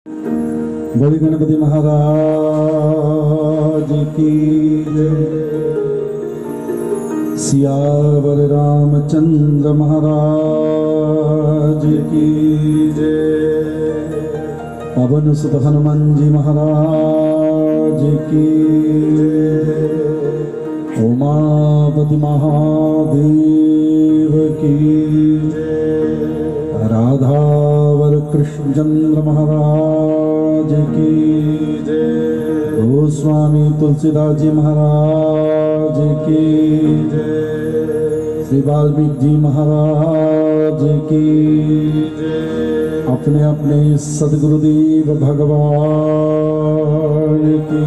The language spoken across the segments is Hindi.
बड़ी गणपति महाराज की जय। सियावर रामचंद्र महाराज की जय। पवन सुत हनुमान जी महाराज की जय। उमापति महादेव की जय। राधावर कृष्णचंद्र महाराज की जय। गोस्वामी तुलसीदास जी महाराज की जय। श्री वाल्मीकि जी महाराज की जय। अपने अपने सद्गुरुदेव भगवान की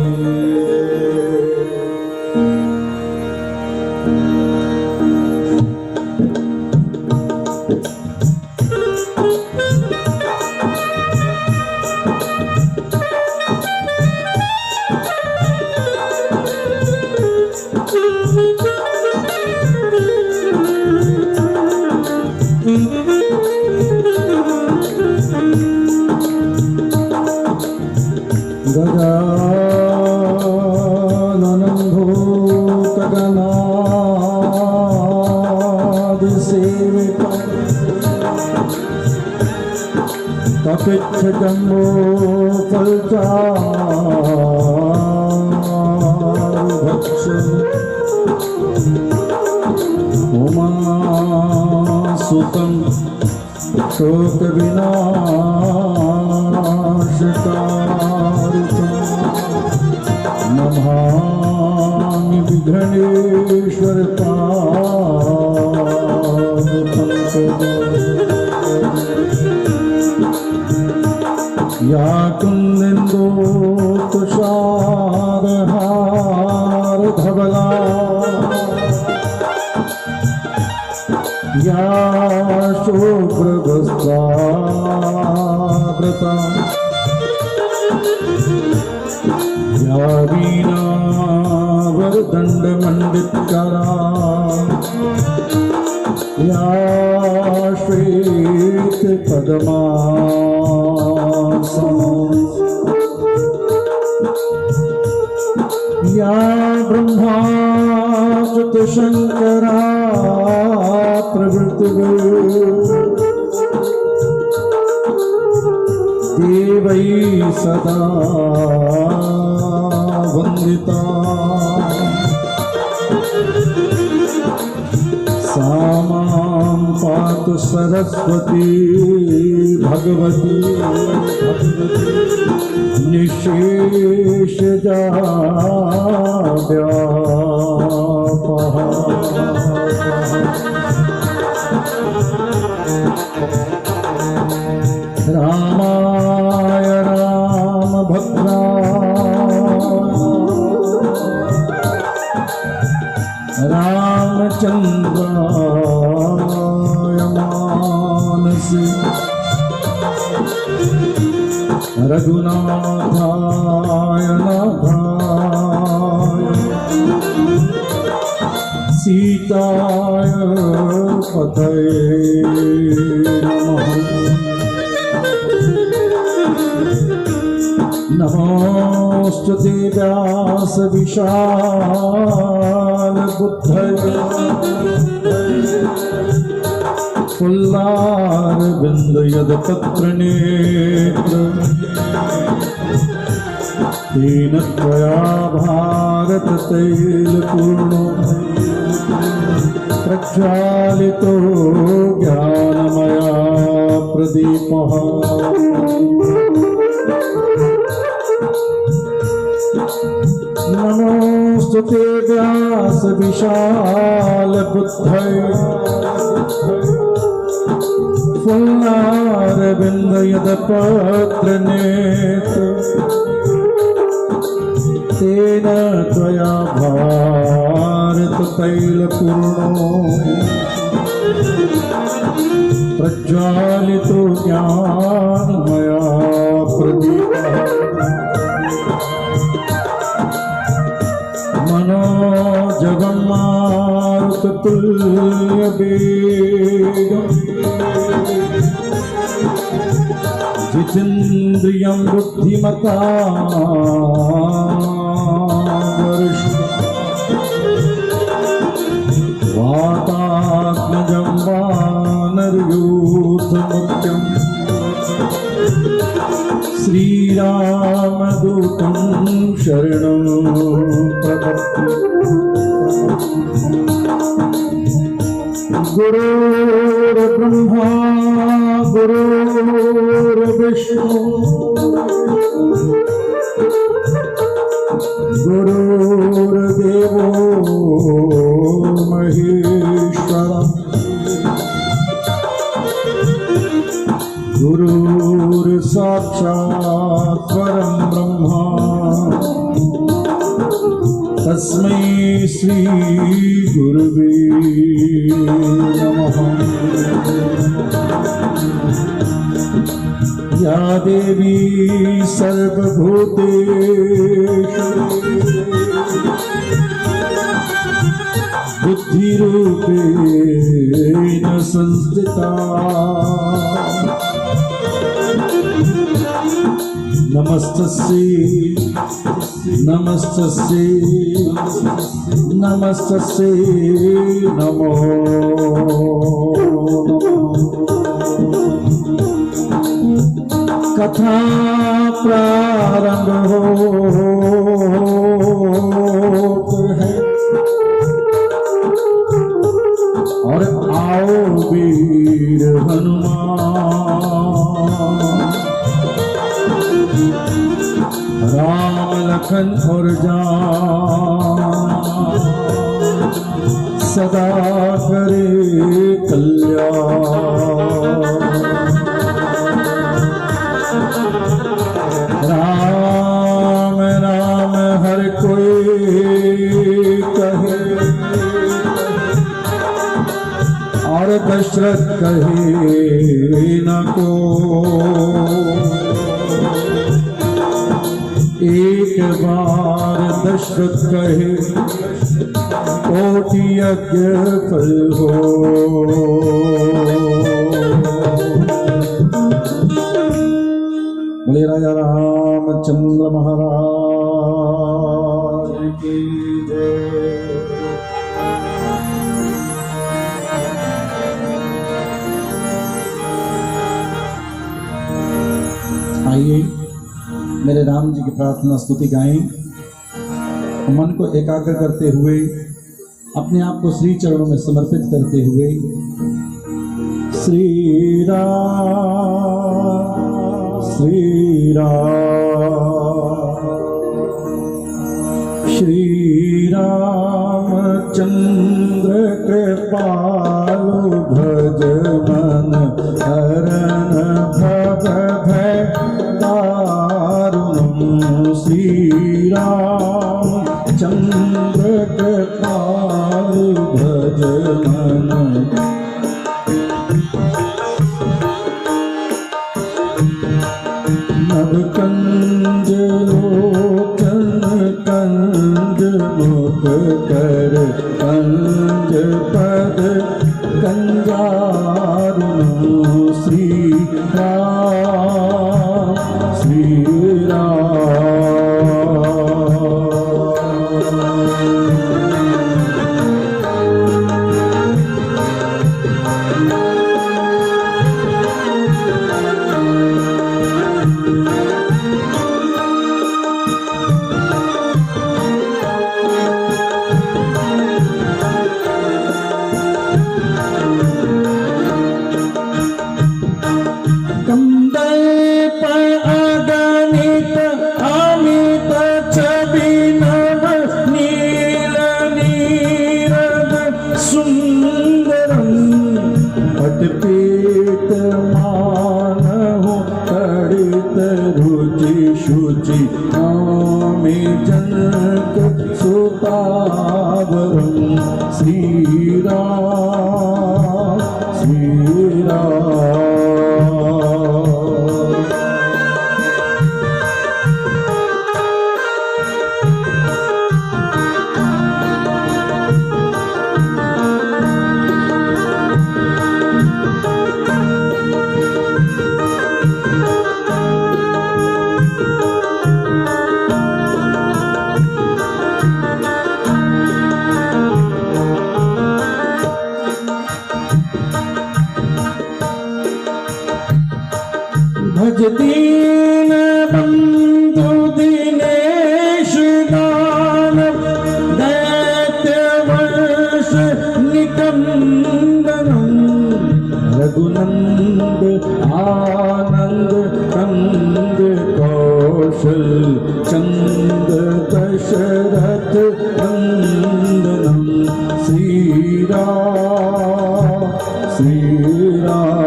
गजाननं भूतगणादिसेवितं कपित्थजम्बो फलचारुभक्षम् उमासुतं शोकविनाशकारितं नमामि विघ्नेश्वर पादपङ्कजं। या कुन्देन्दु तुषारहार धवला या शुभ्रवस्त्रावृता या वीणावरदण्डमण्डितकरा या श्वेतपद्मासना या ब्रह्माच्युतशङ्करा देवै सदा वन्दिता सा मां पातु सरस्वती भगवती निःशेषजाड्यापहा। रामाय रामभद्राय रामचन्द्राय मानसे रघुनाथाय नाथाय सीताय पतये नमः। नमोस्तुते व्यास विशाल बुद्धये फुल्लारविन्द यदपत्र नेत्र तेन त्वया भारत तैलपूर्णो प्रज्वालितो ज्ञानमया प्रदीपः। नमोस्तुते व्यास विशाल बुद्धये फुल्लारविन्द यदपत्र नेत्र तेन त्वया भारत तैलपूर्णो प्रज्वालितो ज्ञानमया प्रदीपः। मनोजवं मारुततुल्यवेगम् जितेन्द्रियं बुद्धिमता वातात्मजं वानरयूथमुख्यं श्रीरामदूतं शरणं प्रपद्ये। गुरुर्ब्रह्मा गुरुर्विष्णु गुरुर्देवो महेश्वरः गुरुर्साक्षात् परं ब्रह्मा तस्मै श्री गुरुवे नमः। या देवी सर्वभूतेषु बुद्धिरूपेण संस्थिता नमस्तस्यै नमस्तस्यै नमस्तस्यै नमो कथा प्रारंभ होता है और आओ वीर हनुमान राम लखन और जान सदा करे कल्याण। राम राम हर कोई कहे और दशरथ कहे न को। एक बार दशरथ कहे कोटि यज्ञ फल हो। बोले राजा रामचंद्र महाराज की जय। आइए मेरे राम जी की प्रार्थना स्तुति गाएं। मन को एकाग्र करते हुए अपने आप को श्री चरणों में समर्पित करते हुए श्री राम श्री राम श्री रामचंद्र कृपालु भज मन हरण भव भय श्री रामचंद्र कृपालु भज मन। नवकंज लोचन कंज मुख कर कंज पद कंजारुण श्री राम श्री शुचि नामे जनक सुतावरम श्री राम श्री राम। कौशल चंद दशरथ नंदनम श्री राम श्री राम।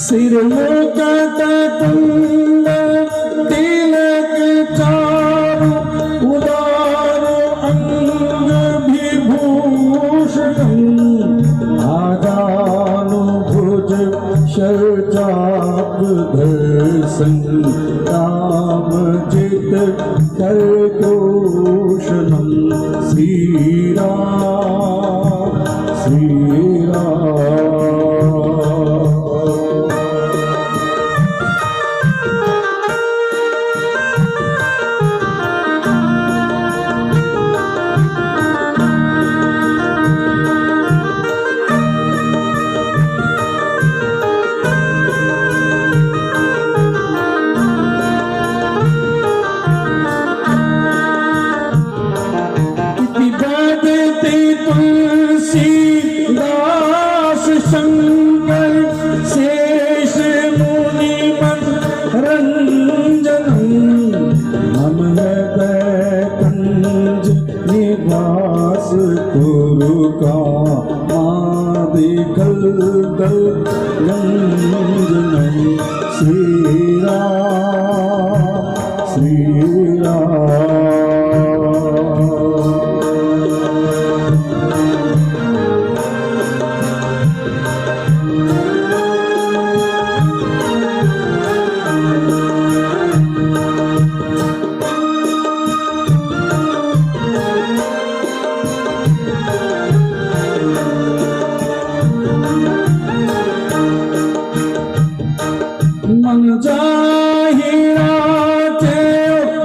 सिर मुकुट कुंड तिलक चारु उदार अंग विभूषणं आजानुभुज शरचापधर रामजित करतोषणं श्री राम श्री राम। तुलसीदास शंकर शेष मुनि मन रंजनम मम कंज निवास कुरु कामादिकल रंजनम श्री राम श्री राम। मन जाहिरा ते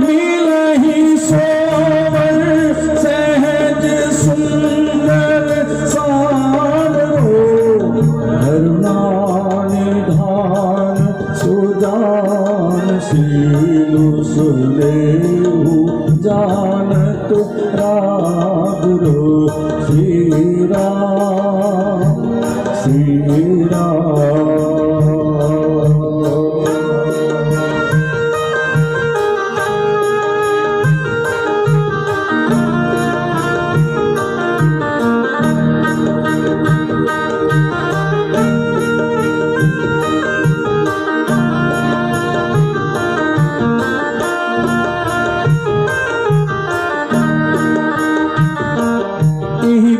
मिलहि सोवर सहज सुंदर सारो करुणा निधान सुजान शीलु सुलेहु जानत रागरो श्री राम श्री राम।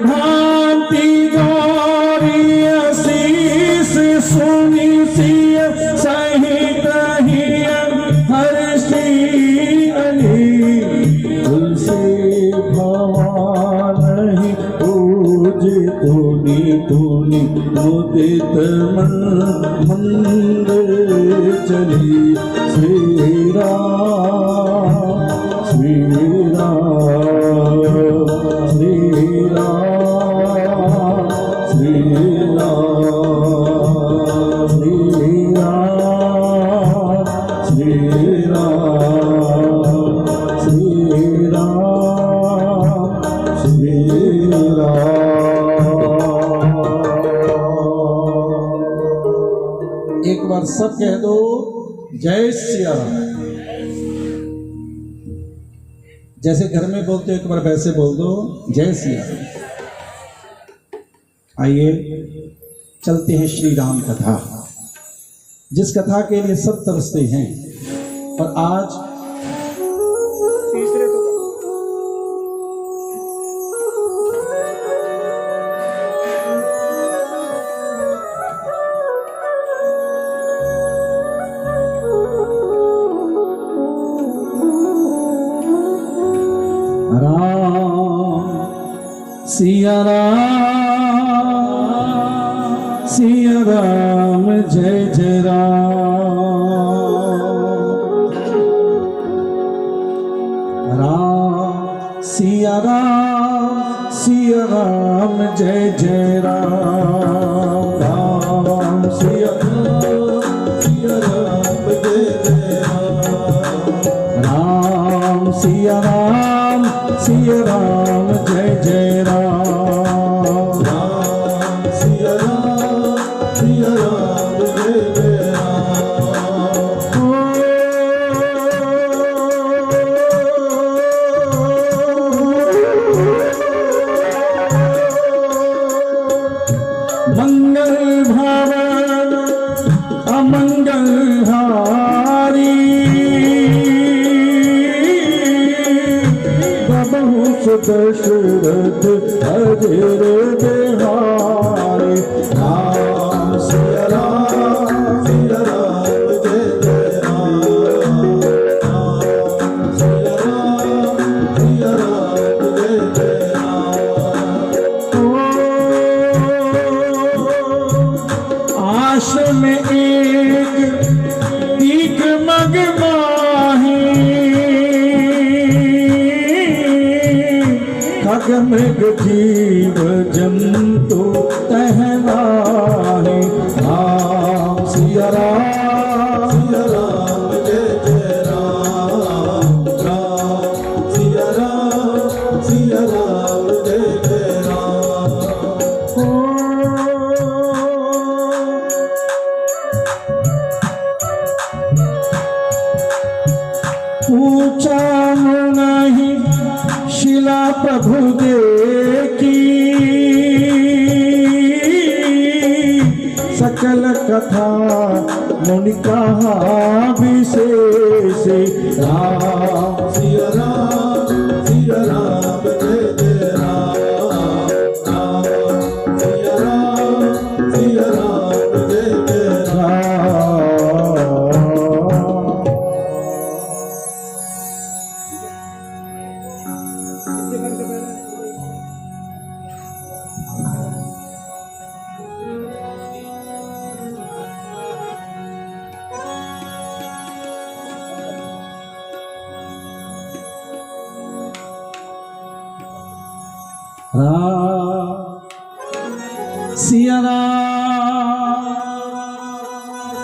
भांति गौरी आशीष सुनि सिय सहित हिय हर्षि अली तुलसी भवानी पूजि तुनि तुनि मुदित मंदिर चली श्री राम श्री राम श्री राम श्री राम श्री राम श्री राम श्री राम श्री राम। एक बार सब कह दो जय सिया राम। जैसे घर में बोलते हो एक बार वैसे बोल दो जय सिया राम। आइए चलते हैं श्री राम कथा, जिस कथा के लिए सब तरसते हैं। और आज तीसरे राम सिया राम जय जय राम। राम सिया सिया राम जय जय राम, राम सिया राम जय जय राम, सिया राम जय जय राम, राम सिया राम जय जय मंगल भवन अमंगल हारी, दशरथ अजर बिहारी, राम सिया राम जय जय राम, राम सिया राम जय जय राम। आश्रम में एक दीख मगमाही, खग मृग जीव जंतु तहवाहे, राम सिया राम जय जय राम, राम सिया राम जय जय राम। पूछा नहीं शिला प्रभु देखी, सकल कथा मुनि कहा विशेष, राम सिया राम जय जय राम, राम सिया राम जय जय राम।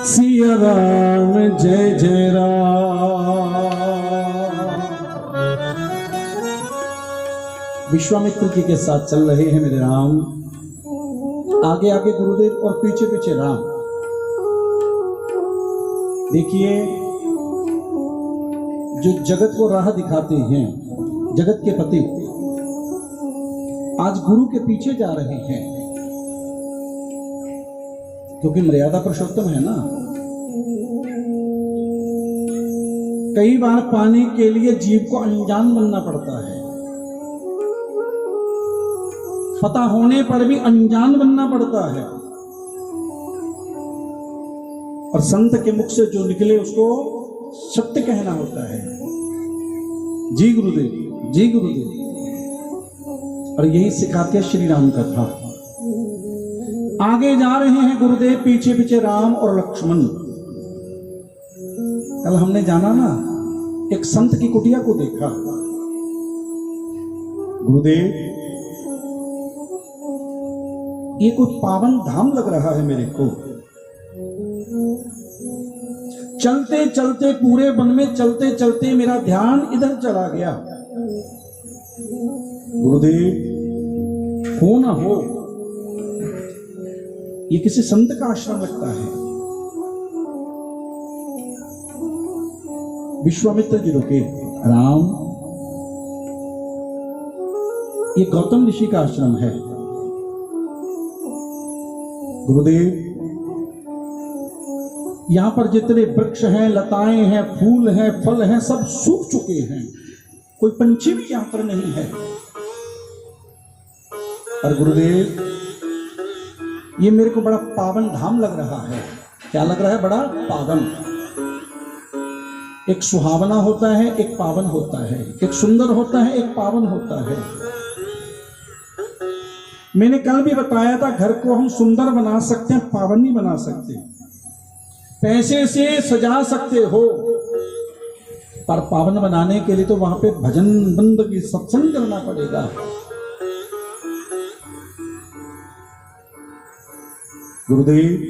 सिया राम जय जय राम। विश्वामित्र जी के साथ चल रहे हैं मेरे राम, आगे आगे गुरुदेव और पीछे पीछे राम। देखिए, जो जगत को राह दिखाते हैं, जगत के पति आज गुरु के पीछे जा रहे हैं, क्योंकि मर्यादा पुरुषोत्तम है ना। कई बार पाने के लिए जीव को अनजान बनना पड़ता है, पता होने पर भी अनजान बनना पड़ता है, और संत के मुख से जो निकले उसको सत्य कहना होता है। जी गुरुदेव, जी गुरुदेव। और यही सिखाते श्री राम कथा। आगे जा रहे हैं गुरुदेव, पीछे पीछे राम और लक्ष्मण। कल हमने जाना ना, एक संत की कुटिया को देखा। गुरुदेव, ये कोई पावन धाम लग रहा है मेरे को। चलते चलते पूरे वन में चलते चलते मेरा ध्यान इधर चला गया। गुरुदेव, हो ना हो, ये किसी संत का आश्रम लगता है। विश्वामित्र जी रुके, राम, ये गौतम ऋषि का आश्रम है। गुरुदेव, यहां पर जितने वृक्ष हैं, लताएं हैं, फूल हैं, फल हैं, सब सूख चुके हैं, कोई पंछी भी यहां पर नहीं है। और गुरुदेव, ये मेरे को बड़ा पावन धाम लग रहा है। क्या लग रहा है? बड़ा पावन। एक सुहावना होता है, एक पावन होता है, एक सुंदर होता है, एक पावन होता है। मैंने कल भी बताया था, घर को हम सुंदर बना सकते हैं, पावन नहीं बना सकते। पैसे से सजा सकते हो, पर पावन बनाने के लिए तो वहां पे भजन बंद की सत्संग करना पड़ेगा। गुरुदेव,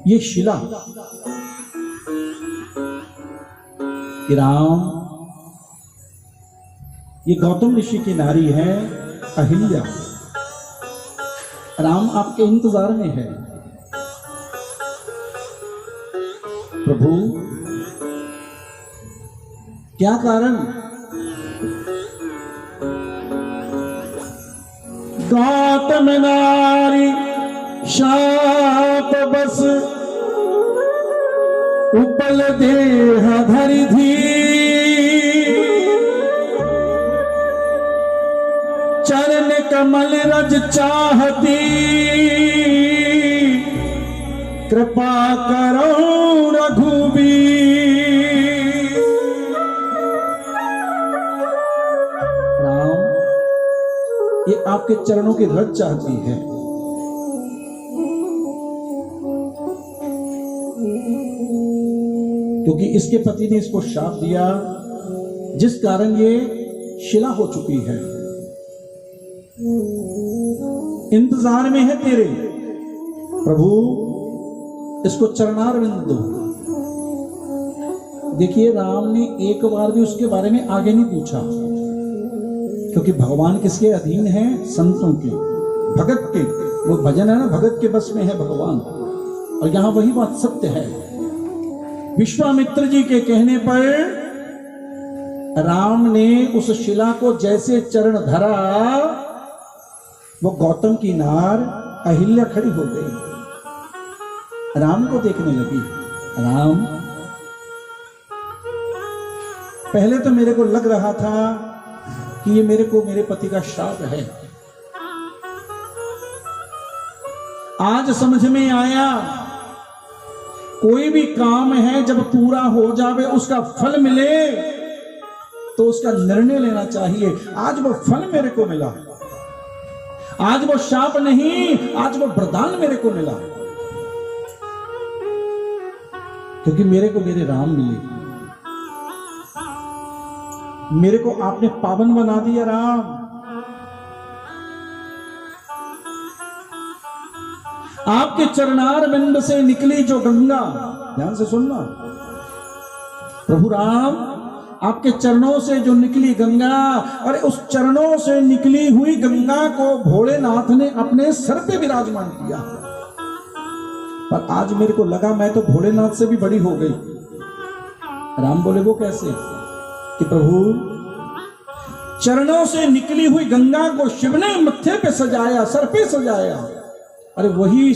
ये शिला कि राम, ये गौतम ऋषि की नारी है अहिल्या। राम आपके इंतजार में है। प्रभु, क्या कारण? गौतम नारी शाप बस उपल देह धरि धी, चरण कमल रज चाहती, कृपा करो रघुबीर। राम, ये आपके चरणों की रज चाहती है। क्योंकि इसके पति ने इसको श्राप दिया, जिस कारण ये शिला हो चुकी है। इंतजार में है तेरे। प्रभु, इसको चरणारविंद दो। देखिए, राम ने एक बार भी उसके बारे में आगे नहीं पूछा, क्योंकि भगवान किसके अधीन है? संतों के, भगत के। वो भजन है ना, भगत के बस में है भगवान। और यहां वही बात सत्य है। विश्वामित्र जी के कहने पर राम ने उस शिला को जैसे चरण धरा, वो गौतम की नार अहिल्या खड़ी हो गई, राम को देखने लगी। राम, पहले तो मेरे को लग रहा था कि ये मेरे पति का श्राप है। आज समझ में आया, कोई भी काम है जब पूरा हो जावे, उसका फल मिले तो उसका निर्णय लेना चाहिए। आज वो फल मेरे को मिला, आज वो शाप नहीं, आज वो वरदान मेरे को मिला, क्योंकि मेरे को मेरे राम मिले। मेरे को आपने पावन बना दिया राम। आपके चरणार बिंद से निकली जो गंगा, ध्यान से सुनना प्रभु राम, आपके चरणों से जो निकली गंगा, और उस चरणों से निकली हुई गंगा को भोलेनाथ ने अपने सर पे विराजमान किया। पर आज मेरे को लगा मैं तो भोलेनाथ से भी बड़ी हो गई। राम बोले, वो कैसे? कि प्रभु, चरणों से निकली हुई गंगा को शिव ने मत्थे पे सजाया, सर पे सजाया। अरे वही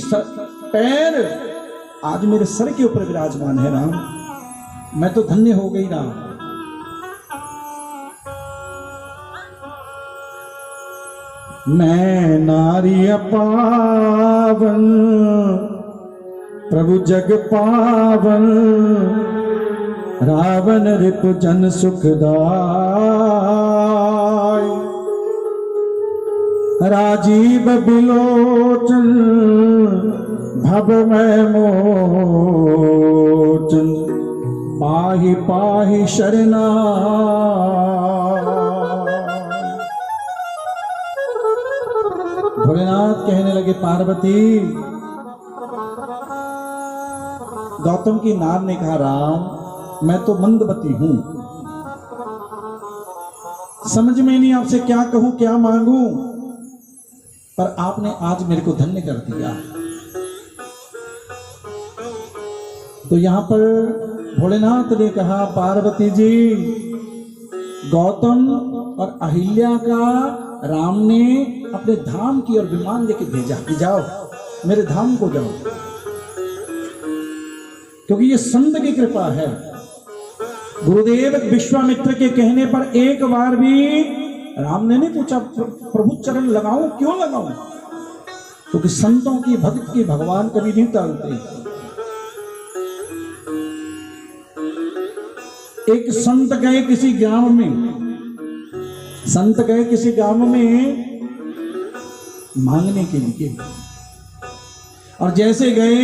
पैर आज मेरे सर के ऊपर विराजमान है राम। मैं तो धन्य हो गई राम। मैं नारी पावन, प्रभु जग पावन, रावण रिपु जन सुखदाय, राजीव बिलोचन, भवमय मोचन, पाहि पाहि शरणा। भोलेनाथ कहने लगे, पार्वती, गौतम की नार ने कहा, राम मैं तो मंदमती हूं, समझ में नहीं आपसे क्या कहूं क्या मांगूं, पर आपने आज मेरे को धन्य कर दिया। तो यहां पर भोलेनाथ ने कहा, पार्वती जी, गौतम और अहिल्या का राम ने अपने धाम की ओर विमान लेके भेजा कि जाओ मेरे धाम को जाओ, क्योंकि ये संत की कृपा है। गुरुदेव विश्वामित्र के कहने पर एक बार भी राम ने नहीं पूछा, प्रभु चरण लगाऊं, क्यों लगाऊं? क्योंकि संतों की भक्त की भगवान कभी नहीं टालते। एक संत गए किसी गांव में, संत गए किसी गांव में मांगने के लिए, और जैसे गए,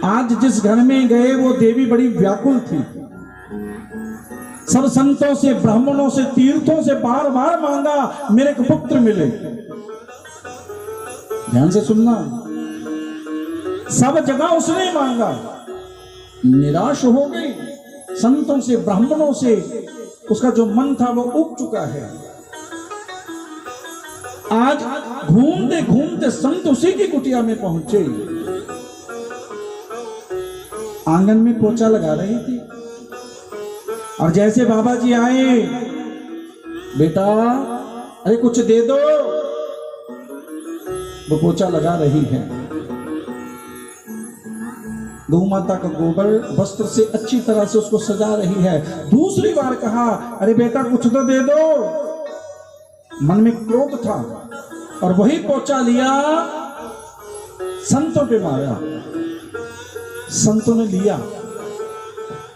आज जिस घर में गए वो देवी बड़ी व्याकुल थी। सब संतों से, ब्राह्मणों से, तीर्थों से बार बार मांगा मेरे को पुत्र मिले। ध्यान से सुनना, सब जगह उसने मांगा, निराश हो गई। संतों से, ब्राह्मणों से उसका जो मन था वो उब चुका है। आज घूमते घूमते संत उसी की कुटिया में पहुंचे। आंगन में पोछा लगा रही थी और जैसे बाबा जी आए, बेटा अरे कुछ दे दो, वो पोछा लगा रही है। गौ माता का गोबर वस्त्र से अच्छी तरह से उसको सजा रही है। दूसरी बार कहा, अरे बेटा कुछ तो दे दो। मन में क्रोध था और वही पोछा लिया, संतों पे मारा। संतों ने लिया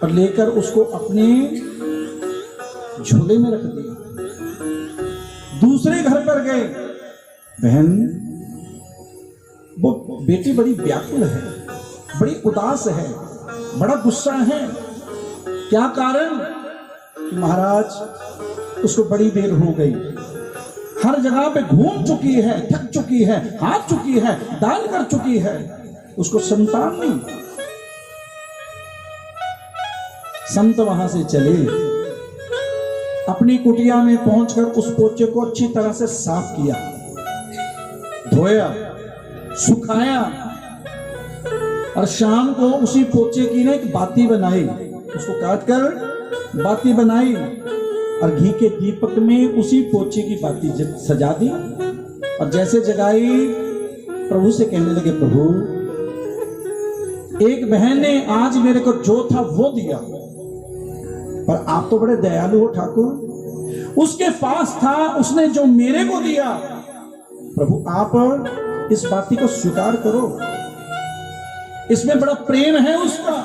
और लेकर उसको अपने झोले में रख दिया। दूसरे घर पर गए, बहन वो बेटी बड़ी व्याकुल है, बड़ी उदास है, बड़ा गुस्सा है। क्या कारण? कि महाराज उसको बड़ी देर हो गई, हर जगह पे घूम चुकी है, थक चुकी है, हार चुकी है, दान कर चुकी है, उसको संतान नहीं। संत वहां से चले, अपनी कुटिया में पहुंचकर उस पोचे को अच्छी तरह से साफ किया, धोया, सुखाया और शाम को उसी पोचे की ना एक बाती बनाई, उसको काटकर बाती बनाई और घी के दीपक में उसी पोचे की बाती सजा दी और जैसे जगाई प्रभु से कहने लगे, प्रभु एक बहन ने आज मेरे को जो था वो दिया, पर आप तो बड़े दयालु हो ठाकुर, उसके पास था, उसने जो मेरे को दिया, प्रभु आप इस बाती को स्वीकार करो, इसमें बड़ा प्रेम है उसका,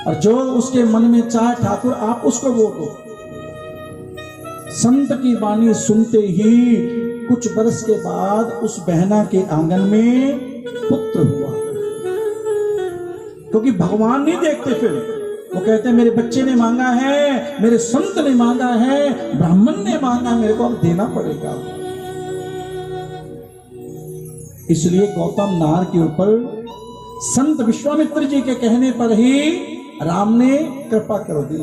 और जो उसके मन में चाहे ठाकुर आप उसको वो दो। संत की वाणी सुनते ही कुछ बरस के बाद उस बहना के आंगन में पुत्र हुआ। क्योंकि भगवान नहीं देखते, फिर वो कहते हैं मेरे बच्चे ने मांगा है, मेरे संत ने मांगा है, ब्राह्मण ने मांगा, मेरे को अब देना पड़ेगा। इसलिए गौतम नार के ऊपर संत विश्वामित्र जी के कहने पर ही राम ने कृपा कर दी।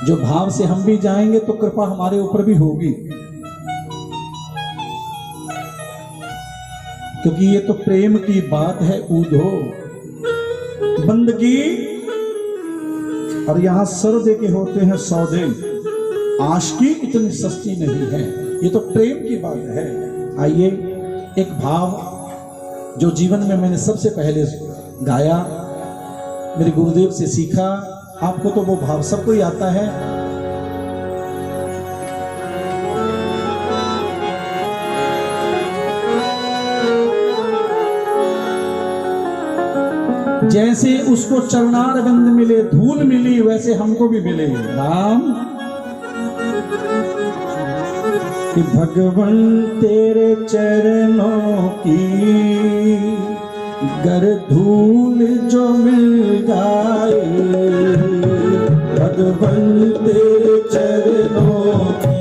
जो भाव से हम भी जाएंगे तो कृपा हमारे ऊपर भी होगी, क्योंकि ये तो प्रेम की बात है। ऊधो बंदगी और यहां सौदे के होते हैं सौदे, आशिकी इतनी सस्ती नहीं है, ये तो प्रेम की बात है। आइए एक भाव जो जीवन में मैंने सबसे पहले गाया, मेरे गुरुदेव से सीखा, आपको तो वो भाव सबको ही आता है। जैसे उसको चरणार बंद मिले, धूल मिली, वैसे हमको भी मिले राम। कि भगवन तेरे चरणों की गर धूल जो मिल जाए, भगवन तेरे चरणों की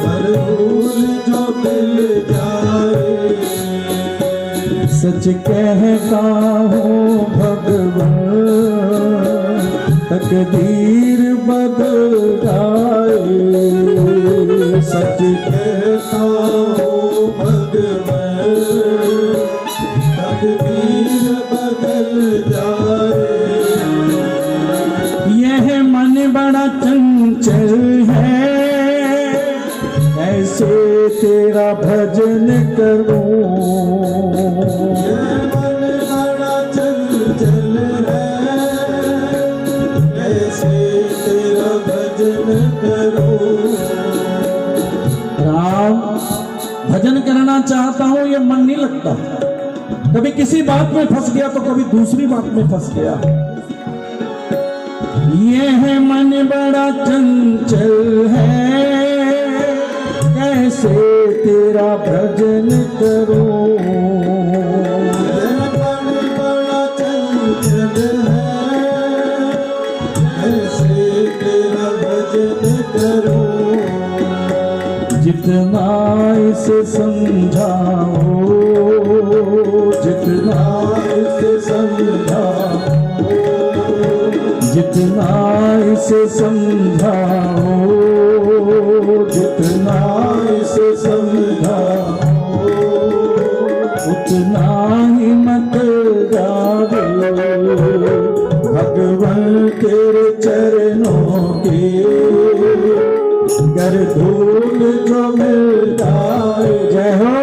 गर धूल जो मिल जाए, सच कहता हूँ भगवन तकदीर बदल जाए, सच कहता हूँ भगवन तकदीर बदल जाए। यह मन बड़ा चंचल है, ऐसे तेरा भजन करूं, यह मन बड़ा चंचल है, ऐसे तेरा भजन करूं। राम भजन करना चाहता हूं, ये मन नहीं लगता, कभी किसी बात में फंस गया तो कभी दूसरी बात में फंस गया। यह मन बड़ा चंचल है, कैसे तेरा भजन करूं, यह मन बड़ा चंचल है, कैसे तेरा भजन करूं। जितना इसे समझाओ, जितना इसे समझाओ, जितना इसे समझाओ, जितना इसे समझाओ, उतना ही मत गावे भगवान तेरे चरणों के। गर धूल जो मिल जाए, जय हो।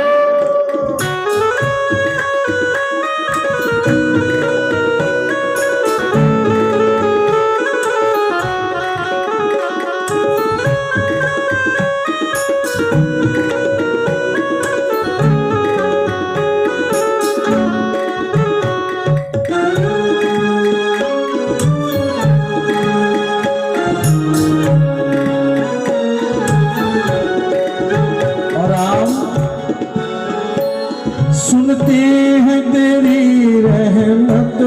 सुनते हैं तेरी रहमत,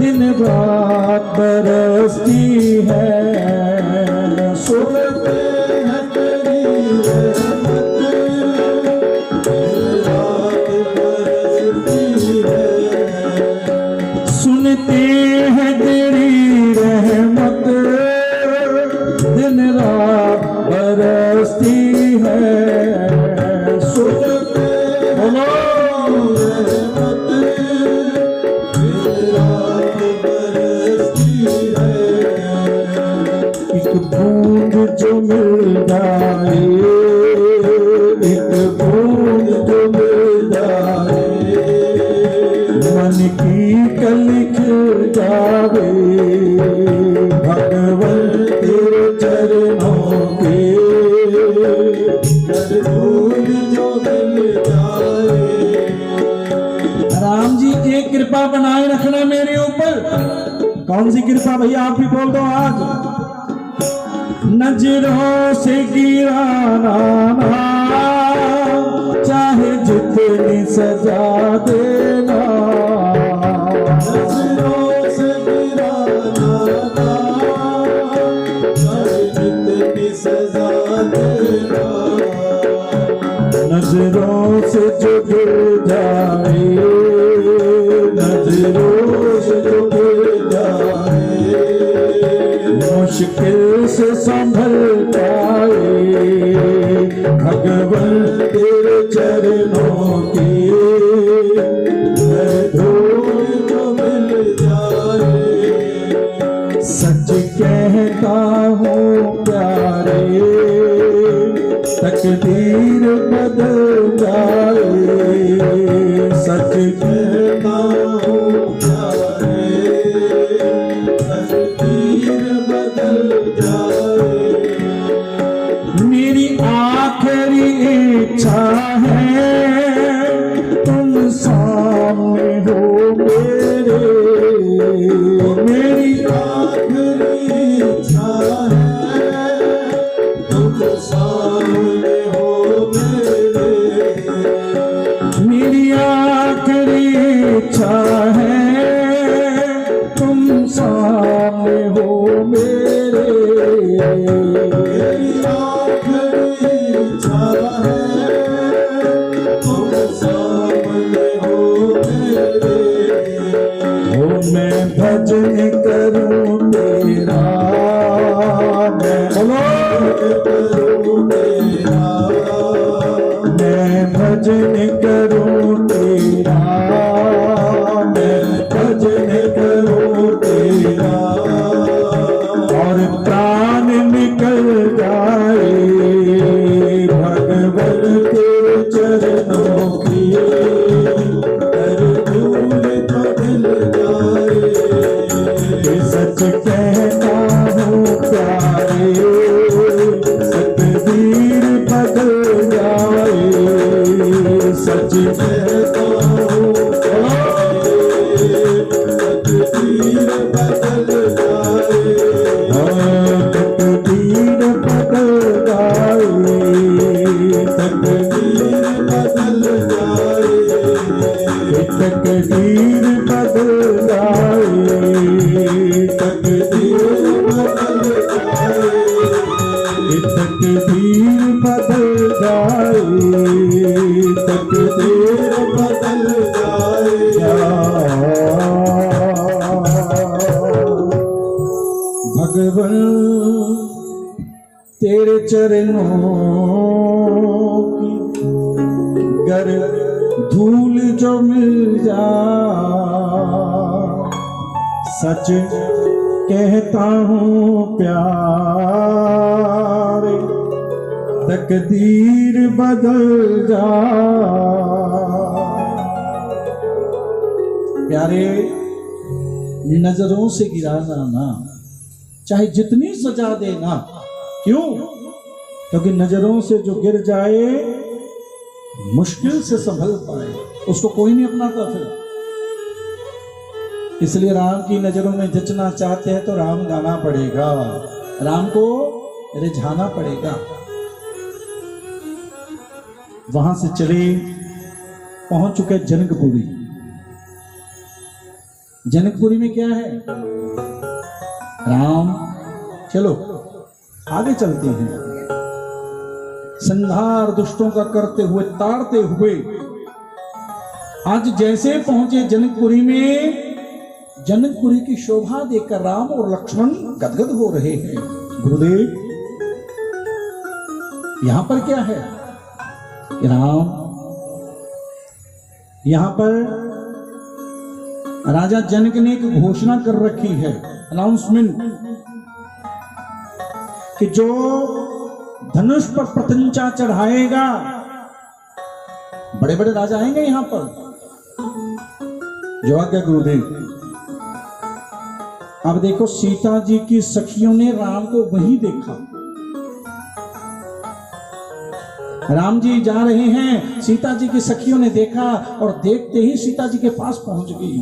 दिन रात बरसती है। सुनते हैं तेरी रहमत, दिन रात बरसती है। सुनते हैं तेरी रहमत, दिन रात बरसती है। एक बूंद जो मिल जाए, एक बूंद जो मिल जाए, मन की कली खिल जावे भगवान तेरे चरणों के। बूंद जो मिल जाए। राम जी एक कृपा बनाए रखना मेरे ऊपर। कौन सी कृपा भैया, आप भी बोल दो आज। नजरों से गिराना चाहे जितनी सजा देना, नजरों से गिराना चाहे जितनी सजा देना। नजरों से जो गिर जाए, नजरों से जो गिर जाए, मुश्किल से संभल पाए भगवान तेरे चरणों के। धूल जो मिल जाए, सच कहता हूँ प्यारे, तकदीर बदल जाए। सच कहता हूँ प्यारे, तकदीर बदल जाए। मेरी आखिरी इच्छा है तुम सामने हो मेरे। मेरी आखिरी इच्छा है तुम सामने हो मेरे। मेरी आखिरी इच्छा है तुम सामने हो मेरे। मेरी आखिरी इच्छा है तुम सामने हो मेरे। हो मैं भजन करूं तेरा, मैं करूं तेरा, मैं भजन करूं तेरा, मैं भजन करूं तेरा। और प्राण में तेरे चरणों की गर धूल जो मिल जा, सच कहता हूँ प्यारे तकदीर बदल जा। प्यारे, नजरों से गिराना ना, चाहे जितनी सजा देना। क्यों? क्योंकि नजरों से जो गिर जाए मुश्किल से संभल पाए, उसको कोई नहीं अपनाता फिर। इसलिए राम की नजरों में जचना चाहते हैं तो राम गाना पड़ेगा, राम को रिझाना पड़ेगा। वहां से चले, पहुंच चुके जनकपुरी। जनकपुरी में क्या है? राम, चलो आगे चलते हैं। संहार दुष्टों का करते हुए, ताड़ते हुए आज जैसे पहुंचे जनकपुरी में, जनकपुरी की शोभा देखकर राम और लक्ष्मण गदगद हो रहे हैं। गुरुदेव, यहां पर क्या है? राम, यहां पर राजा जनक ने एक घोषणा कर रखी है, अनाउंसमेंट, कि जो धनुष पर प्रत्यंचा चढ़ाएगा, बड़े बड़े राजा आएंगे यहां पर। जो आज्ञा गुरुदेव। अब देखो, सीता जी की सखियों ने राम को वहीं देखा। राम जी जा रहे हैं, सीता जी की सखियों ने देखा और देखते ही सीता जी के पास पहुंच गई।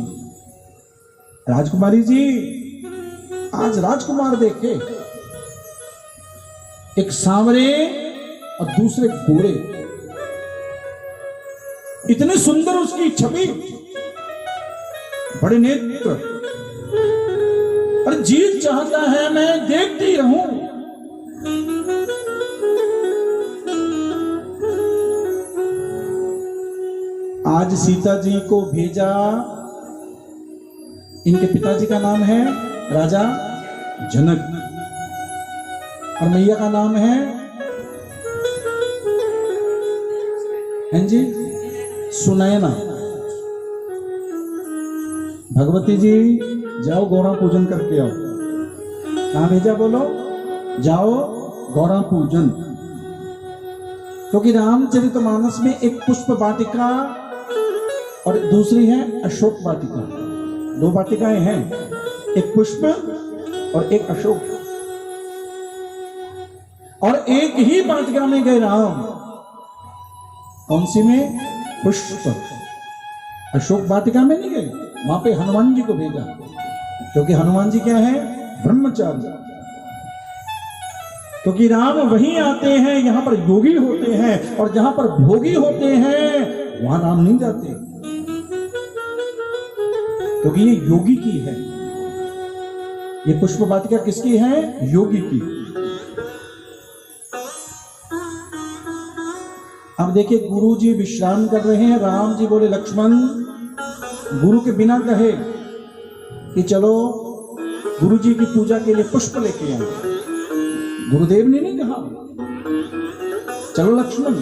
राजकुमारी जी, आज राजकुमार देखे, एक सांवरे और दूसरे गोरे, इतने सुंदर उसकी छवि, बड़े नेत्र। अरे जीत चाहता है मैं देखती रहूं। आज सीता जी को भेजा, इनके पिताजी का नाम है राजा जनक और मैया का नाम है जी सुनैना। भगवती जी, जाओ गौरा पूजन करके आओ। कहां भेजा बोलो? जाओ गौरा पूजन। क्योंकि रामचरितमानस में एक पुष्प वाटिका और दूसरी है अशोक वाटिका। दो वाटिकाएं हैं, एक पुष्प और एक अशोक। और एक ही वाटिका में गए राम। कौन सी में? पुष्प। अशोक वाटिका में नहीं गए, वहां पे हनुमान जी को भेजा। क्योंकि हनुमान जी क्या है? ब्रह्मचारी। क्योंकि राम वहीं आते हैं, यहां पर योगी होते हैं, और जहां पर भोगी होते हैं वहां राम नहीं जाते, क्योंकि ये योगी की है। ये पुष्प वाटिका किसकी है? योगी की। अब देखिए, गुरु जी विश्राम कर रहे हैं। राम जी बोले, लक्ष्मण, गुरु के बिना कहे कि चलो गुरु जी की पूजा के लिए पुष्प लेके आए। गुरुदेव ने नहीं कहा चलो लक्ष्मण।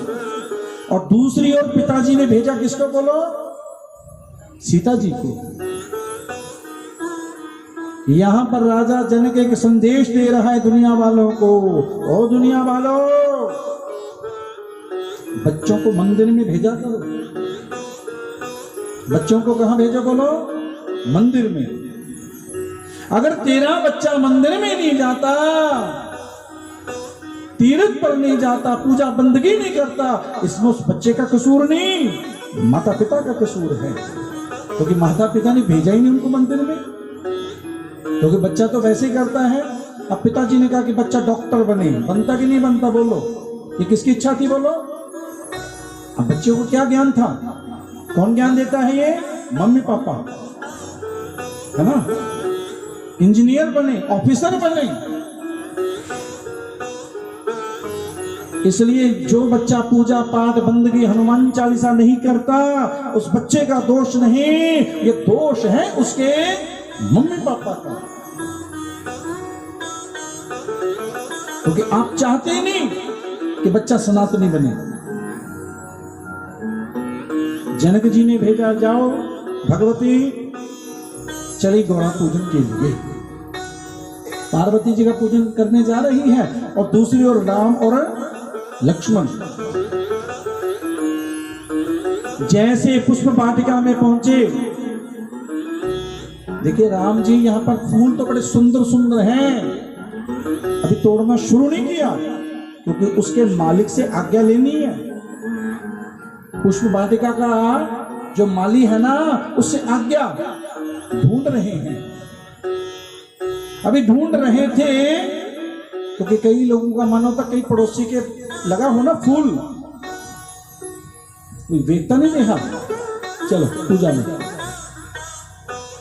और दूसरी ओर पिताजी ने भेजा किसको बोलो? सीता जी को। यहां पर राजा जनक एक संदेश दे रहा है दुनिया वालों को। ओ दुनिया वालों, बच्चों को मंदिर में भेजा करो। बच्चों को कहां भेजो बोलो? मंदिर में। अगर तेरा बच्चा मंदिर में नहीं जाता, तीर्थ पर नहीं जाता, पूजा बंदगी नहीं करता, इसमें उस बच्चे का कसूर नहीं, माता पिता का कसूर है। क्योंकि माता पिता ने भेजा ही नहीं उनको मंदिर में। क्योंकि बच्चा तो वैसे ही करता है। अब पिताजी ने कहा कि बच्चा डॉक्टर बने, बनता कि नहीं बनता बोलो? ये किसकी इच्छा थी बोलो? अब बच्चे को क्या ज्ञान था? कौन ज्ञान देता है? ये मम्मी पापा, है ना? इंजीनियर बने, ऑफिसर बने। इसलिए जो बच्चा पूजा पाठ बंदगी हनुमान चालीसा नहीं करता, उस बच्चे का दोष नहीं, ये दोष है उसके मम्मी पापा का। क्योंकि आप चाहते ही नहीं कि बच्चा सनातनी बने। जनक जी ने भेजा, जाओ भगवती चली गौरा पूजन के लिए। पार्वती जी का पूजन करने जा रही है और दूसरी ओर राम और लक्ष्मण। जैसे पुष्प वाटिका में पहुंचे, देखिए राम जी यहां पर फूल तो बड़े सुंदर सुंदर हैं, अभी तोड़ना शुरू नहीं किया क्योंकि उसके मालिक से आज्ञा लेनी है। पुष्प वाटिका का जो माली है ना, उससे आज्ञा ढूंढ रहे हैं। अभी ढूंढ रहे थे क्योंकि कई लोगों का मन होता, कई पड़ोसी के लगा हो ना फूल, कोई देखता नहीं देखा, चलो पूजा में,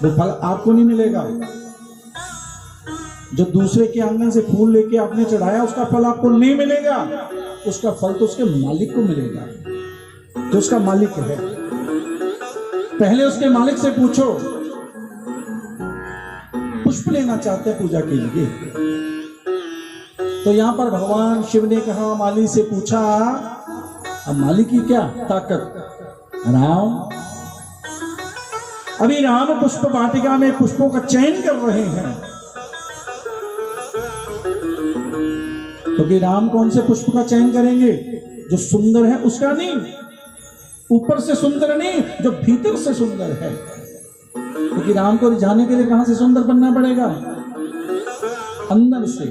वो फल आपको नहीं मिलेगा। जो दूसरे के आंगन से फूल लेके आपने चढ़ाया उसका फल आपको नहीं मिलेगा, उसका फल तो उसके मालिक को मिलेगा जो उसका मालिक है। पहले उसके मालिक से पूछो, पुष्प लेना चाहते हैं पूजा के लिए। तो यहां पर भगवान शिव ने कहा, माली से पूछा, अब माली की क्या ताकत, राम। अभी राम पुष्प वाटिका में पुष्पों का चयन कर रहे हैं, क्योंकि राम कौन से पुष्प का चयन करेंगे, जो सुंदर है उसका नहीं, ऊपर से सुंदर नहीं, जो भीतर से सुंदर है। क्योंकि राम को रिझाने के लिए कहां से सुंदर बनना पड़ेगा, अंदर से।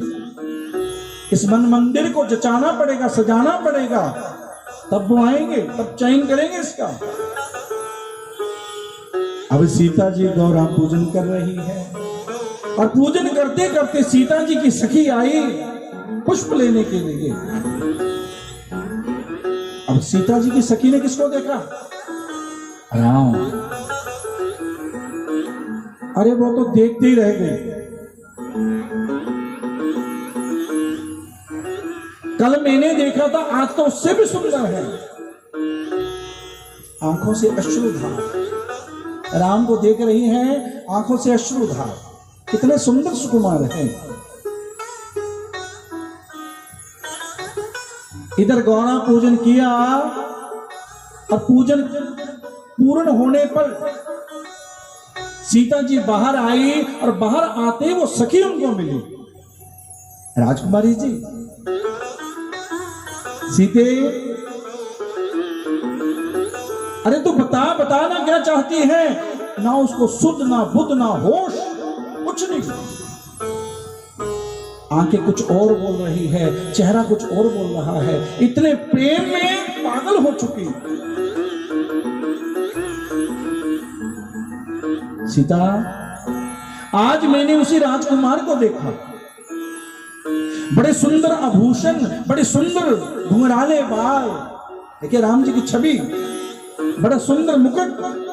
इस मन मंदिर को जचाना पड़ेगा, सजाना पड़ेगा, तब वो आएंगे, तब चयन करेंगे इसका। अब सीता जी गौरा पूजन कर रही है और पूजन करते करते सीता जी की सखी आई पुष्प लेने के लिए। अब सीता जी की सखी ने किसको देखा, राम। अरे वो तो देखते ही रह गई। कल मैंने देखा था, आज तो उससे भी सुंदर है। आंखों से अश्रुधार, राम को देख रही हैं, आंखों से अश्रुधार, कितने सुंदर सुकुमार हैं। इधर गौरा पूजन किया और पूजन पूर्ण होने पर सीता जी बाहर आई और बाहर आते वो सखी उनको मिली, राजकुमारी जी। सीते, अरे तू बताना क्या चाहती है। ना उसको सुध, ना बुध, ना होश, कुछ नहीं। आंखें कुछ और बोल रही है, चेहरा कुछ और बोल रहा है, इतने प्रेम में पागल हो चुकी। सीता, आज मैंने उसी राजकुमार को देखा, बड़े सुंदर आभूषण, बड़े सुंदर घुंघराले बाल, देखिए राम जी की छवि, बड़ा सुंदर मुकुट।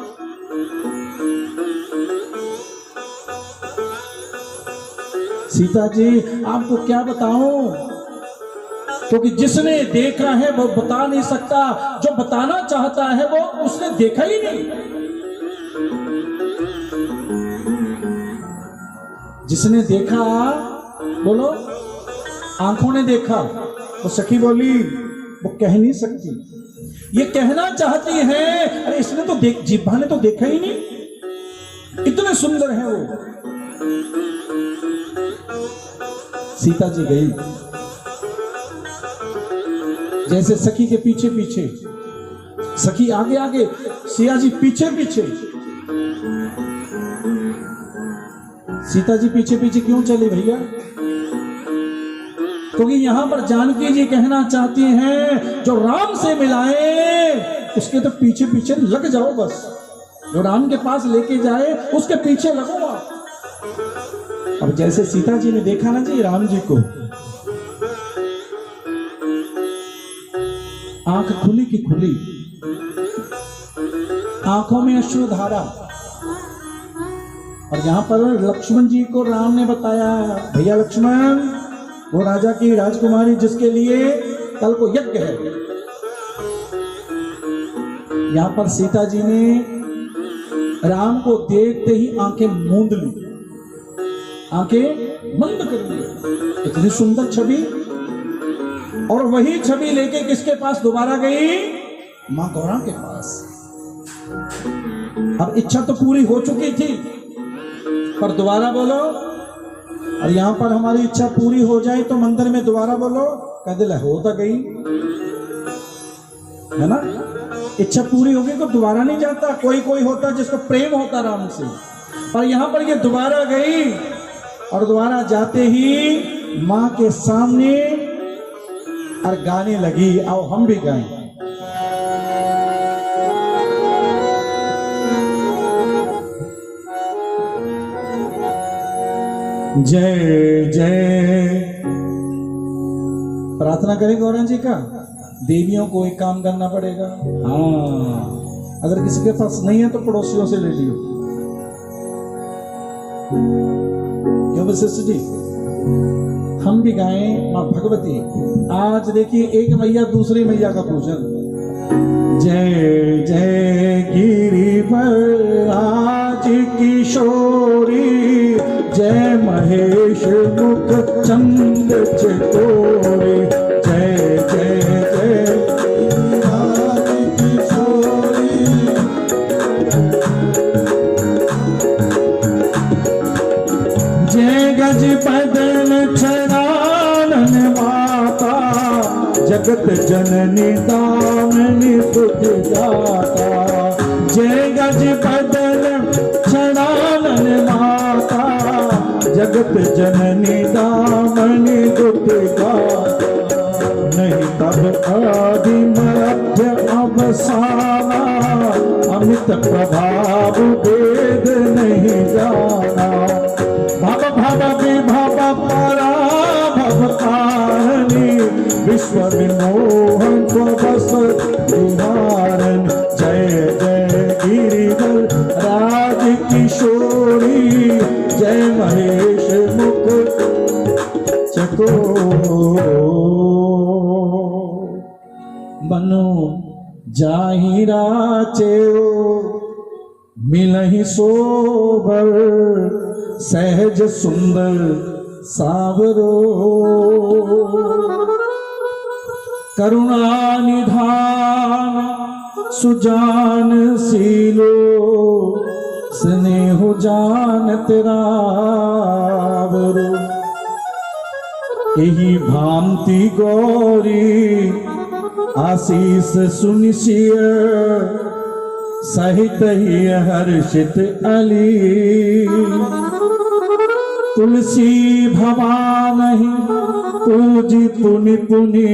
सीता जी आपको क्या बताऊं, क्योंकि जिसने देखा है वो बता नहीं सकता, जो बताना चाहता है वो उसने देखा ही नहीं। जिसने देखा, बोलो, आंखों ने देखा, वो सखी बोली वो कह नहीं सकती, ये कहना चाहती है, अरे इसने तो जिह्वा ने तो देखा ही नहीं, इतने सुंदर है वो। सीता जी गई, जैसे सखी के पीछे पीछे, सखी आगे आगे, सिया जी पीछे पीछे। सीता जी पीछे पीछे क्यों चली भैया, क्योंकि यहां पर जानकी जी कहना चाहती हैं, जो राम से मिलाए उसके तो पीछे पीछे लग जाओ बस, जो राम के पास लेके जाए उसके पीछे लगो आप। अब जैसे सीता जी ने देखा ना जी राम जी को, आंख खुली की खुली, आंखों में अश्रुधारा। और यहां पर लक्ष्मण जी को राम ने बताया, भैया लक्ष्मण, वो राजा की राजकुमारी जिसके लिए कल को यज्ञ है। यहां पर सीता जी ने राम को देखते ही आंखें मूंद ली, आंखें बंद कर ली। इतनी सुंदर छवि, और वही छवि लेके किसके पास दोबारा गई? मां गौरा के पास। अब इच्छा तो पूरी हो चुकी थी, पर दोबारा बोलो। और यहां पर हमारी इच्छा पूरी हो जाए तो मंदिर में दोबारा बोलो, कह दिल हो तो गई, है ना। इच्छा पूरी होगी तो दोबारा नहीं जाता। कोई कोई होता जिसको प्रेम होता राम से, और यहां पर ये दोबारा गई और दोबारा जाते ही मां के सामने और गाने लगी। आओ हम भी गाएं। जय जय। प्रार्थना करें गौरा जी का। देवियों को एक काम करना पड़ेगा। हाँ, अगर किसी के पास नहीं है तो पड़ोसियों से ले लियो। क्यों वशिष्ठ जी, हम भी गाएं मां भगवती। आज देखिए एक मैया दूसरी मैया का पूजन। जय जय गिरिवर आज किशोरी, जय महेश मुख चंद चकोरे। जय जय जय आज किशोरी, जय गज बदन छड़ानन माता, जगत जननी दामिनी सुखदाता। जय गज बदन छड़ानन माता, जगत जननी दामिनी दुखदाता। नहीं तब आदि मध्य अवसाना, अमित प्रभाव वेद नहीं जाना। भव भव विभव पराभव कारणी, विश्व विमोहन बस विहारन। जय जय गिरिधर राज किशोरी, जय महेश मुख चकोर। बनो जाहि राचेओ, मिलहि सोबर, सहज सुंदर सावरो। करुणा निधान सुजान सीलो, स्नेह जान तेरा बरो। यही भांति गौरी आशीष सुनिशिय, सहित ही हर्षित अली। तुलसी भवानहि पूजी पुनि पुनि,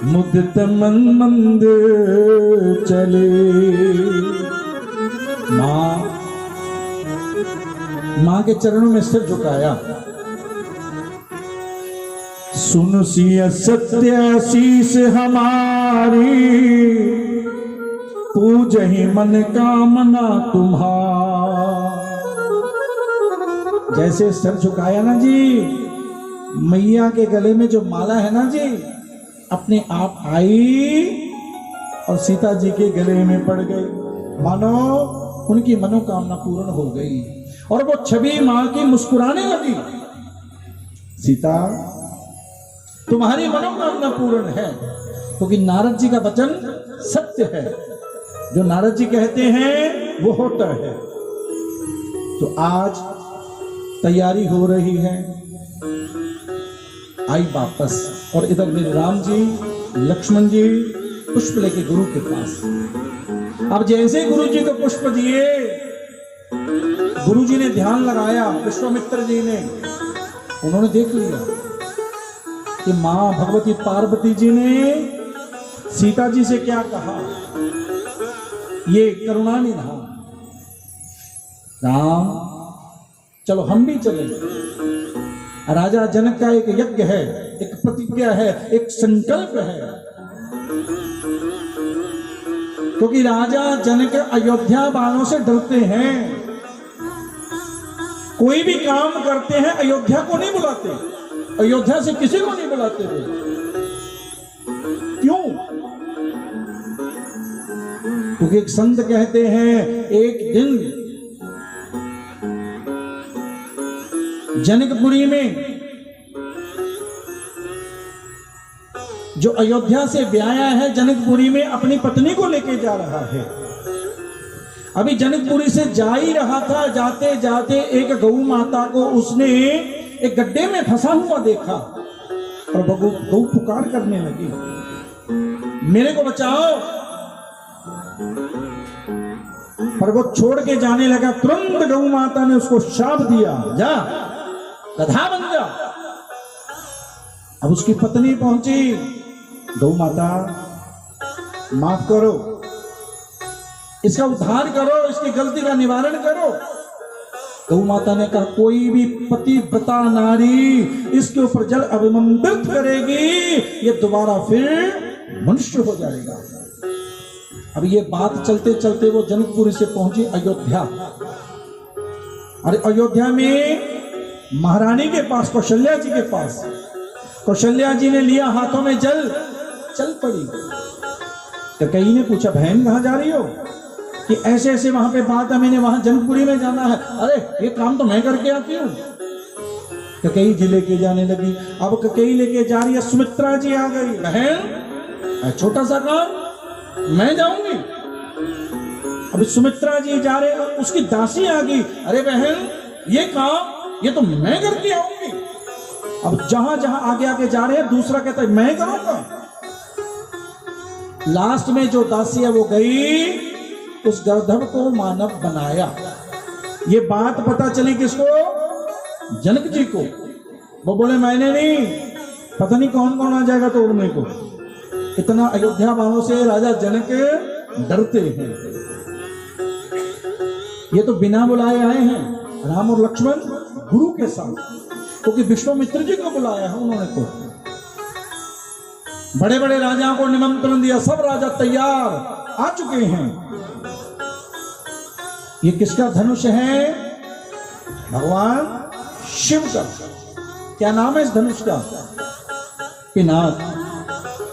मुदित मन मंद चले। मां के चरणों में सिर झुकाया। सुन सिय सत्य शीस हमारी, पूजहि मन कामना तुम्हार। जैसे सर झुकाया ना जी, मैया के गले में जो माला है ना जी, अपने आप आई और सीता जी के गले में पड़ गई। मानो उनकी मनोकामना पूर्ण हो गई और वो छवि मां की मुस्कुराने लगी। सीता, तुम्हारी मनोकामना पूर्ण है, क्योंकि नारद जी का वचन सत्य है। जो नारद जी कहते हैं वो होता है। तो आज तैयारी हो रही है, आई वापस। और इधर मेरे राम जी लक्ष्मण जी पुष्प लेके गुरु के पास। अब जैसे गुरु जी को पुष्प दिए, गुरु जी ने ध्यान लगाया, विश्वामित्र जी ने, उन्होंने देख लिया कि मां भगवती पार्वती जी ने सीता जी से क्या कहा। ये करुणा निधान। राम, चलो हम भी चले। राजा जनक का एक यज्ञ है, एक प्रतिज्ञा है, एक संकल्प है। क्योंकि राजा जनक अयोध्या वालों से डरते हैं। कोई भी काम करते हैं अयोध्या को नहीं बुलाते, अयोध्या से किसी को नहीं बुलाते थे। क्यों? क्योंकि एक संत कहते हैं, एक दिन जनकपुरी में जो अयोध्या से ब्याया है जनकपुरी में अपनी पत्नी को लेके जा रहा है। अभी जनकपुरी से जा ही रहा था, जाते जाते एक गौ माता को उसने एक गड्ढे में फंसा हुआ देखा और गौ पुकार करने लगी, मेरे को बचाओ। पर वो छोड़ के जाने लगा। तुरंत गौ माता ने उसको शाप दिया, जा गधा बन जा। अब उसकी पत्नी पहुंची, गौ माता माफ करो, इसका उद्धार करो, इसकी गलती का निवारण करो। गौ माता ने कहा कोई भी पतिव्रता नारी इसके ऊपर जल अभिमंत्रित करेगी, ये दोबारा फिर मनुष्य हो जाएगा। अब ये बात चलते चलते वो जनकपुरी से पहुंची अयोध्या। अरे अयोध्या में महारानी के पास, कौशल्या जी के पास, कौशल्या जी ने लिया हाथों में जल, चल पड़ी। तो कई ने पूछा बहन कहां जा रही हो? कि ऐसे ऐसे वहां पे बात है, मैंने वहां जनकपुरी में जाना है। अरे ये काम तो मैं करके आती हूँ। कई जी लेके जाने लगी। अब कई लेके जा रही है, सुमित्रा जी आ गई, बहन छोटा सा काम मैं जाऊंगी। अभी सुमित्रा जी जा रहे, उसकी दासी आ गई, अरे बहन ये काम ये तो मैं करके आऊंगी। अब जहां जहां आगे आगे जा रहे हैं, दूसरा कहता है मैं करूंगा। लास्ट में जो दासी है वो गई, उस गर्दभ को मानव बनाया। ये बात पता चली किसको? जनक जी को। वो बोले मैंने नहीं, पता नहीं कौन कौन आ जाएगा तोड़ने को। इतना अयोध्या वालों से राजा जनक डरते हैं। ये तो बिना बुलाए आए हैं, राम और लक्ष्मण गुरु के साथ, क्योंकि विश्वामित्र जी को बुलाया है उन्होंने। तो बड़े बड़े राजाओं को निमंत्रण दिया, सब राजा तैयार आ चुके हैं। ये किसका धनुष है? भगवान शिव का। क्या नाम है इस धनुष का? पिनाक।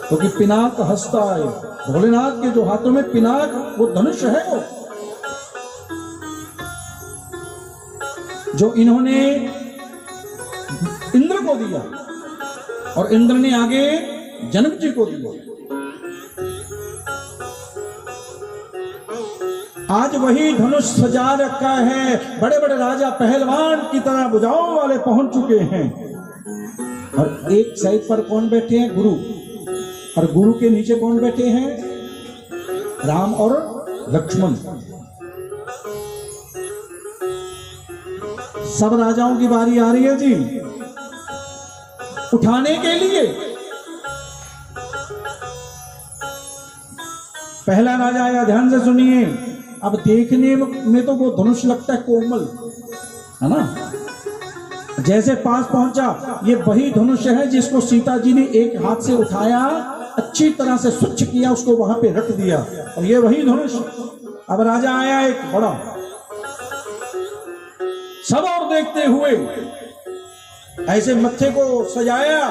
क्योंकि पिनाक हंसता है, भोलेनाथ के जो हाथों में पिनाक, वो धनुष है वो जो इन्होंने इंद्र को दिया और इंद्र ने आगे जनक जी को दिया। आज वही धनुष सजा रखा है। बड़े बड़े राजा पहलवान की तरह भुजाओं वाले पहुंच चुके हैं। और एक साइड पर कौन बैठे हैं? गुरु। और गुरु के नीचे कौन बैठे हैं? राम और लक्ष्मण। सब राजाओं की बारी आ रही है जी उठाने के लिए। पहला राजा आया, ध्यान से सुनिए। अब देखने में तो वो धनुष लगता है कोमल, है ना। जैसे पास पहुंचा, ये वही धनुष है जिसको सीता जी ने एक हाथ से उठाया, अच्छी तरह से स्वच्छ किया, उसको वहां पे रख दिया, और ये वही धनुष। अब राजा आया एक बड़ा, सब और देखते हुए ऐसे मत्थे को सजाया,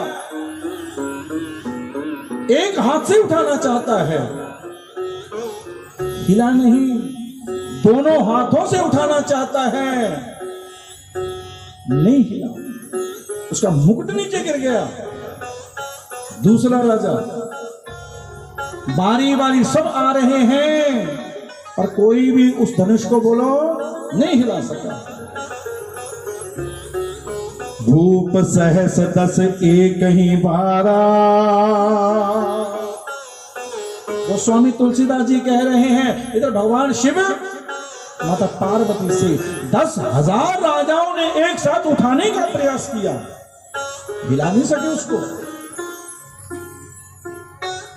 एक हाथ से उठाना चाहता है, हिला नहीं, दोनों हाथों से उठाना चाहता है, नहीं हिला, उसका मुकुट नीचे गिर गया। दूसरा राजा, बारी बारी सब आ रहे हैं और कोई भी उस धनुष को बोलो नहीं हिला सका। भूप सहस 10 एक ही बारा। वो स्वामी तुलसीदास जी कह रहे हैं, इधर भगवान शिव माता पार्वती से 10,000 राजाओं ने एक साथ उठाने का प्रयास किया, हिला नहीं सके उसको।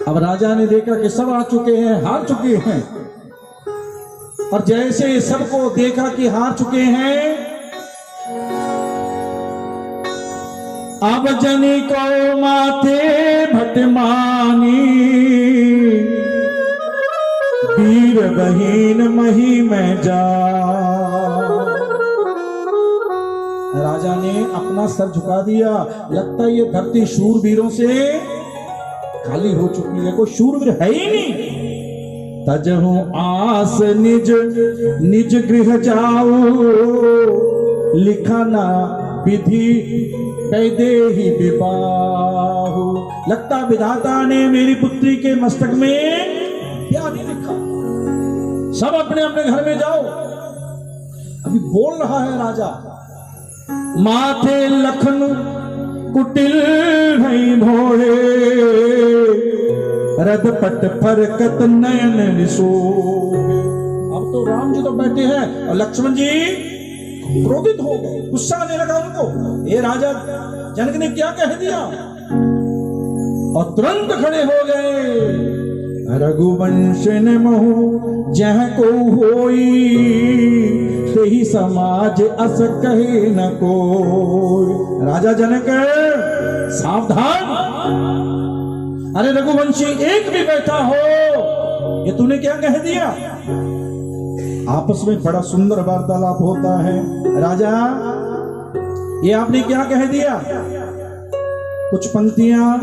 अब राजा ने देखा कि सब आ चुके हैं, हार चुके हैं, और जैसे सबको देखा कि हार चुके हैं, अब जनी को माथे भटमानी, वीर बहीन मही में जा। राजा ने अपना सर झुका दिया। लगता है ये धरती शूरवीरों से खाली हो चुकी है, कोई शूरवीर है ही नहीं। तजहु आस निज निज गृह जाओ, लिखा ना विधि कैदे ही विवाह। लगता विधाता ने मेरी पुत्री के मस्तक में क्या नहीं लिखा। सब अपने अपने घर में जाओ। अभी बोल रहा है राजा, माथे लखन कुटिल भई भोरे, रद पट फरकत नयन निसो। अब तो राम जी तो बैठे हैं और लक्ष्मण जी क्रोधित हो गए, गुस्सा आने लगा उनको। ये राजा जनक ने क्या कह दिया, और तुरंत खड़े हो गए। रघुवंश ने महु जह को होई, सही समाज अस कहे न कोई। राजा जनक सावधान, अरे रघुवंशी एक भी बैठा हो, ये तूने क्या कह दिया। आपस में बड़ा सुंदर वार्तालाप होता है। राजा ये आपने क्या कह दिया। कुछ पंक्तियां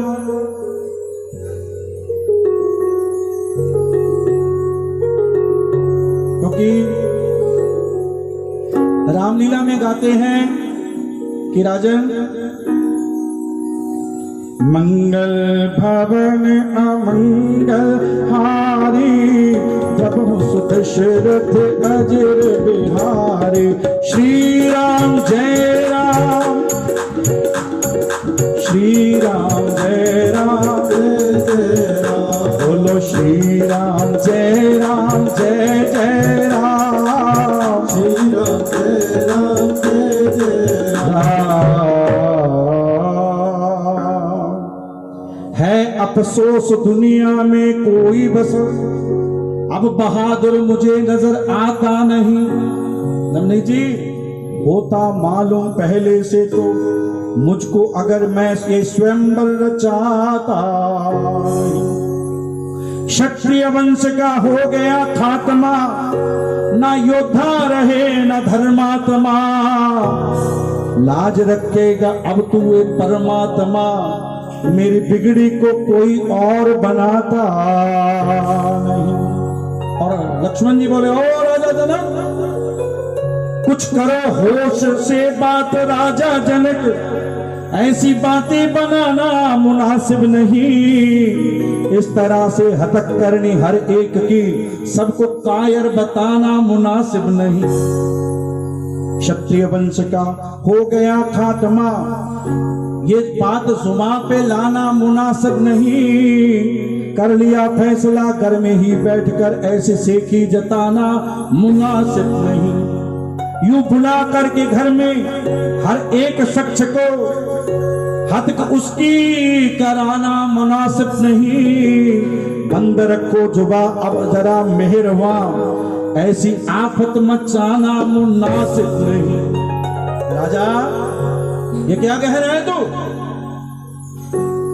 क्योंकि रामलीला में गाते हैं कि राजन, मंगल भवन अमंगल हारी, जब सुदशरथ अजर बिहारी। श्री राम जय राम, श्री राम जय राम जय राम, बोलो श्री राम जय राम जय जय राम, श्री राम जय राम जय जय राम। है अफसोस दुनिया में कोई बस, अब बहादुर मुझे नजर आता नहीं। नमनी जी, होता मालूम पहले से तो मुझको, अगर मैं ये स्वयंवर रचाता। क्षत्रिय वंश का हो गया खात्मा, ना योद्धा रहे न धर्मात्मा। लाज रखेगा अब तू एक परमात्मा, मेरी बिगड़ी को कोई और बनाता नहीं। और लक्ष्मण जी बोले, ओ राजा जनक, कुछ करो होश से बात राजा जनक, ऐसी बातें बनाना मुनासिब नहीं। इस तरह से हतक करनी हर एक की, सबको कायर बताना मुनासिब नहीं। क्षत्रिय वंश का हो गया खात्मा, ये बात जुबान पे लाना मुनासिब नहीं। कर लिया फैसला घर में ही बैठकर, ऐसे सेखी जताना मुनासिब नहीं। यूं बुला करके घर में हर एक शख्स को हतक उसकी कराना मुनासिब नहीं। बंद रखो जुबा अब जरा मेहरवा, ऐसी आफत मचाना मुनासिब नहीं। राजा ये क्या कह रहे हैं तू।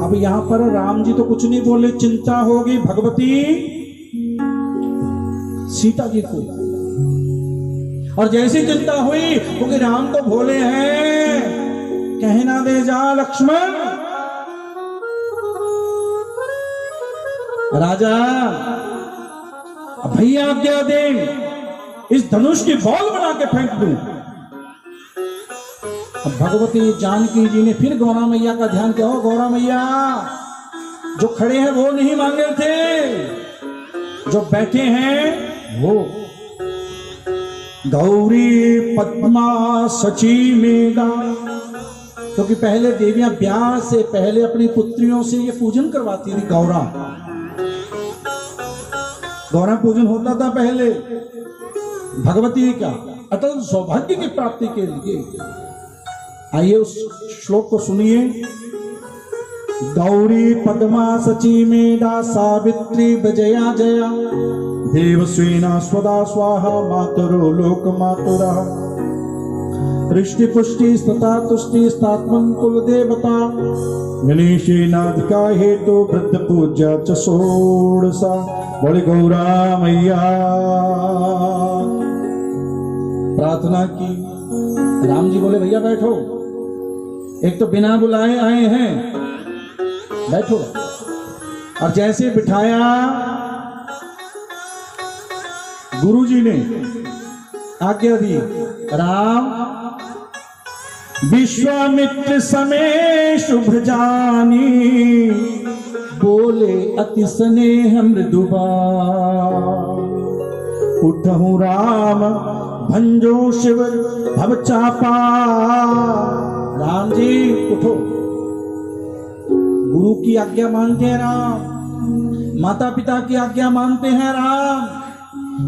अब यहां पर राम जी तो कुछ नहीं बोले, चिंता होगी भगवती सीता जी को। और जैसी चिंता हुई, क्योंकि राम तो भोले हैं, कहना दे जा लक्ष्मण। राजा भैया आज्ञा दे, इस धनुष की बॉल बना के फेंक दूं। अब भगवती जानकी जी ने फिर गौरा मैया का ध्यान किया। गौरा मैया, जो खड़े हैं वो नहीं मांगे थे, जो बैठे हैं वो। गौरी पद्मा सची मेगा, क्योंकि पहले देवियां ब्याह से पहले अपनी पुत्रियों से ये पूजन करवाती थी। गौरा पूजन होता था पहले भगवती का अटल सौभाग्य की प्राप्ति के लिए। आइए उस श्लोक को सुनिए। गौरी पद्मा सची मेधा, सावित्री विजया जया, देवस्वेना स्वदा स्वाहा, मातरो लोक मातुरा। ऋष्टि पुष्टि स्तता तुष्टि स्तात्मन कुल देवता, गणेशेनाधिका हेतु वृद्ध पूज्या च षोडशा। बोले गौरा मैया प्रार्थना की। राम जी बोले भैया बैठो, एक तो बिना बुलाए आए हैं, बैठो। और जैसे बिठाया, गुरुजी ने आज्ञा दी, राम विश्वामित्र समय शुभ जानी, बोले अति स्नेह मृदुबान, उठहु राम भंजो शिव भव चापा। राम जी उठो, गुरु की आज्ञा मानते हैं राम, माता पिता की आज्ञा मानते हैं राम,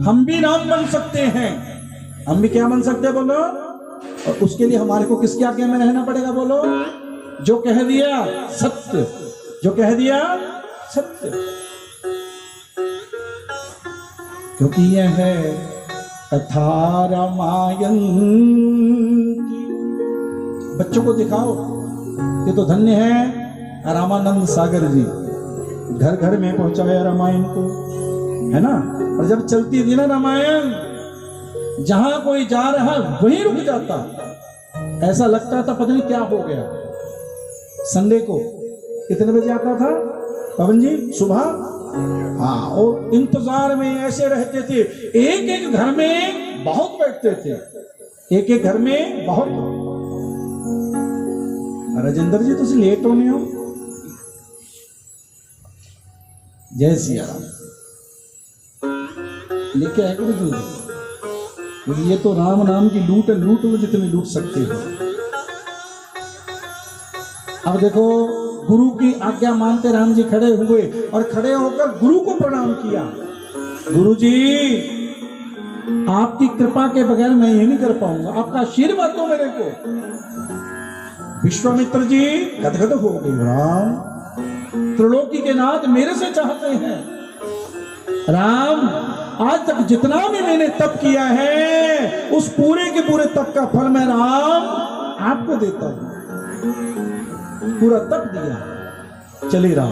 हम भी राम बन सकते हैं। हम भी क्या बन सकते हैं बोलो? और उसके लिए हमारे को किसकी आज्ञा में रहना पड़ेगा बोलो? जो कह दिया सत्य, जो कह दिया सत्य, क्योंकि यह है कथा रामायण की। बच्चों को दिखाओ, ये तो धन्य है रामानंद सागर जी, घर घर में पहुंचाया रामायण को, है ना। और जब चलती थी ना रामायण, जहां कोई जा रहा वहीं रुक जाता, ऐसा लगता था पता नहीं क्या हो गया। संडे को कितने बजे आता था पवन जी? सुबह। हाँ, और इंतजार में ऐसे रहते थे, एक एक घर में बहुत बैठते थे, एक एक घर में बहुत। राजेंद्र जी तुम लेट होने हो। जय सिया राम लेके आए करो जल्दी, क्योंकि ये तो राम नाम की लूट है, लूट लो जितनी लूट सकते हो। अब देखो, गुरु की आज्ञा मानते राम जी खड़े हुए और खड़े होकर गुरु को प्रणाम किया। गुरु जी आपकी कृपा के बगैर मैं ये नहीं कर पाऊंगा, आपका आशीर्वाद दो मेरे को। विश्वामित्र जी गदगद हो गए, राम त्रिलोकी के नाथ मेरे से चाहते हैं। राम आज तक जितना भी मैंने तप किया है, उस पूरे के पूरे तप का फल मैं राम आपको देता हूं। पूरा तप दिया, चले राम।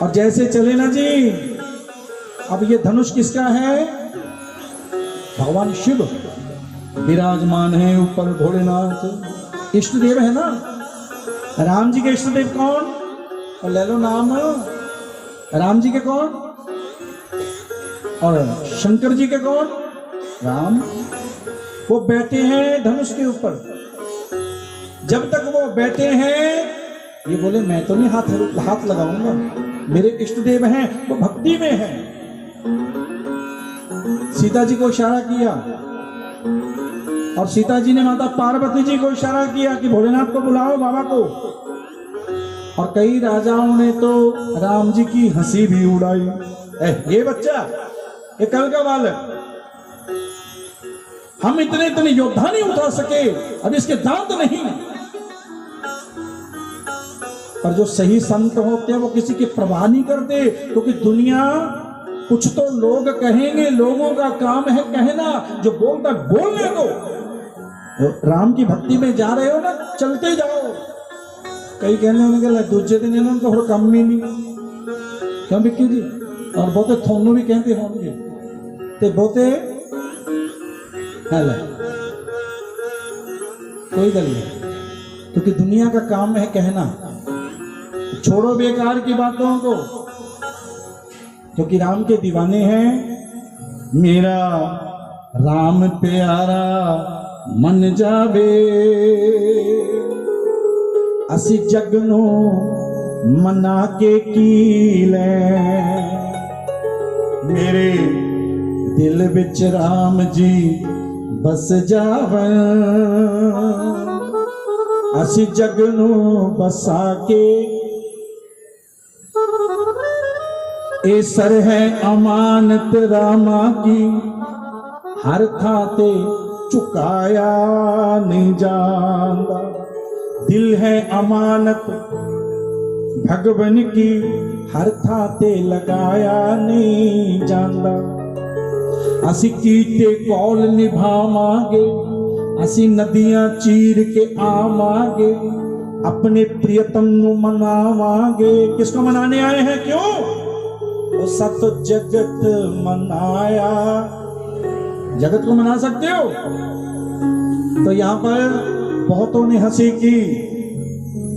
और जैसे चले ना जी, अब ये धनुष किसका है? भगवान शिव विराजमान है ऊपर, भोलेनाथ इष्ट देव है ना। राम जी के इष्ट देव कौन? और ले लो नाम, राम जी के कौन और शंकर जी के कौन? राम। वो बैठे हैं धनुष के ऊपर। जब तक वो बैठे हैं, ये बोले मैं तो नहीं हाथ लगाऊंगा, मेरे इष्ट देव हैं, वो भक्ति में हैं। सीता जी को इशारा किया और सीता जी ने माता पार्वती जी को इशारा किया कि भोलेनाथ को बुलाओ, बाबा को। और कई राजाओं ने तो राम जी की हंसी भी उड़ाई। ये बच्चा, ये कल का बालक, हम इतने योद्धा नहीं उठा सके, अब इसके दांत नहीं। पर जो सही संत होते हैं वो किसी की परवाह नहीं करते, क्योंकि दुनिया कुछ तो लोग कहेंगे, लोगों का काम है कहना, जो बोलता बोलने दो। राम की भक्ति में जा रहे हो ना, चलते जाओ। कई कहने उन्होंने दूसरे दिन इन्होंने तो कम ही नहीं, क्यों बिक्की जी? और बहुते थोनों भी कहते होंगे, ते बहुते है कोई गल नहीं, क्योंकि दुनिया का काम है कहना। छोड़ो बेकार की बातों को, क्योंकि राम के दीवाने हैं। मेरा राम प्यारा मन जावे, असी जगनो मना के कीले, मेरे दिल विच राम जी बस जावन, असी जगनो बसा के। ए सर है अमानत रामा की, हर थाते चुकाया नहीं जाता। दिल है अमानत भगवन की, हर थाते लगाया नहीं जाता। असी कीते कौल निभावांगे, असी नदियां चीर के आवांगे, अपने प्रियतम नु मनावांगे। किसको मनाने आए हैं? क्यों? वो सत जगत मनाया। जगत को मना सकते हो? तो यहाँ पर बहुतों ने हंसी की,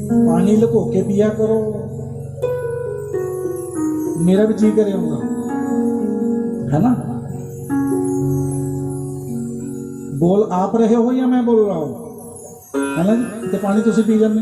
पानी लुको के पिया करो, मेरा भी जी करे होगा, है ना। बोल आप रहे हो या मैं बोल रहा हूं, है ना। तो पानी तो पी जाने।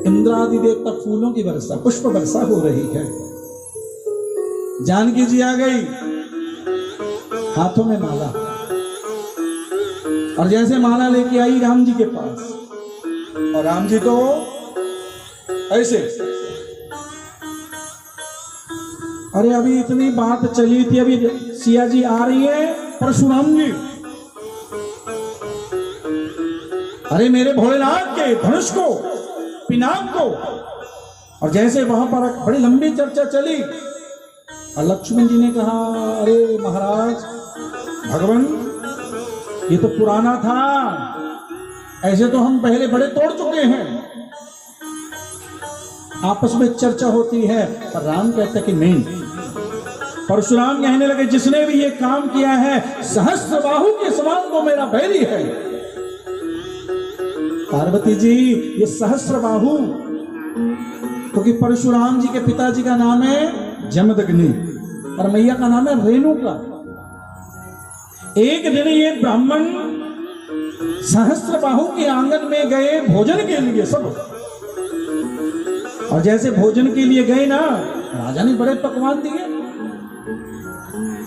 इंद्रादि देवता फूलों की वर्षा, पुष्प वर्षा हो रही है। जानकी जी आ गई, हाथों में माला, और जैसे माला लेके आई राम जी के पास, और राम जी तो ऐसे, अरे अभी इतनी बात चली थी, अभी सिया जी आ रही है, परशुराम जी, अरे मेरे भोलेनाथ के धनुष को, पिनाक को, और जैसे वहां पर बड़ी लंबी चर्चा चली, और लक्ष्मण जी ने कहा, अरे महाराज भगवान, ये तो पुराना था, ऐसे तो हम पहले बड़े तोड़ चुके हैं। आपस में चर्चा होती है, पर राम कहते हैं कि नहीं। परशुराम कहने लगे, जिसने भी ये काम किया है सहस्त्रबाहु के समान वो मेरा बैरी है। पार्वती जी, ये सहस्त्रबाहु, क्योंकि परशुराम जी के पिताजी का नाम है जमदग्नि और मैया का नाम है रेणुका। एक दिन ये ब्राह्मण सहस्त्रबाहु के आंगन में गए भोजन के लिए सब, और जैसे भोजन के लिए गए ना, राजा ने बड़े पकवान दिए।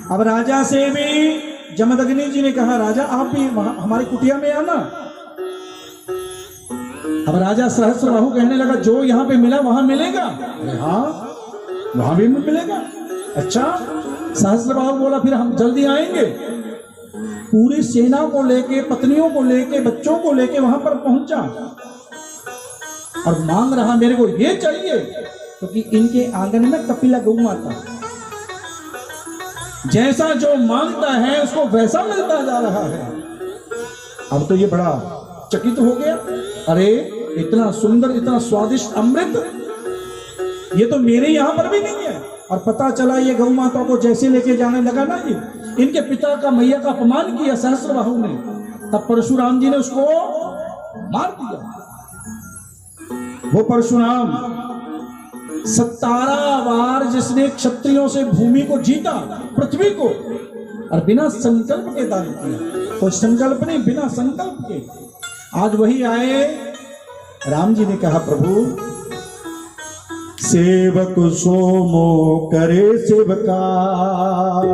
अब राजा से भी जमदग्नि जी ने कहा, राजा आप भी हमारी कुटिया में आना। अब राजा सहस्त्रबाहु कहने लगा, जो यहां पे मिला वहां मिलेगा। अरे हाँ, वहां भी मिलेगा। अच्छा, सहस्त्रबाहु बोला, फिर हम जल्दी आएंगे। पूरी सेना को लेके, पत्नियों को लेके, बच्चों को लेके वहां पर पहुंचा, और मांग रहा मेरे को ये चाहिए, क्योंकि इनके आंगन में कपिला गौ माता, जैसा जो मांगता है उसको वैसा मिलता जा रहा है। अब तो ये बड़ा चकित हो गया, अरे इतना सुंदर, इतना स्वादिष्ट अमृत, ये तो मेरे यहां पर भी नहीं है। और पता चला ये गौ माता को जैसे लेके जाने लगा ना, ये इनके पिता का, मैया का अपमान किया सहस्त्रबाहु ने, तब परशुराम जी ने उसको मार दिया। वो परशुराम 17 बार जिसने क्षत्रियों से भूमि को जीता, पृथ्वी को, और बिना संकल्प के दान किया, तो संकल्प नहीं, बिना संकल्प के। आज वही आए, राम जी ने कहा, प्रभु सेवक सोमो करे सेवकाय,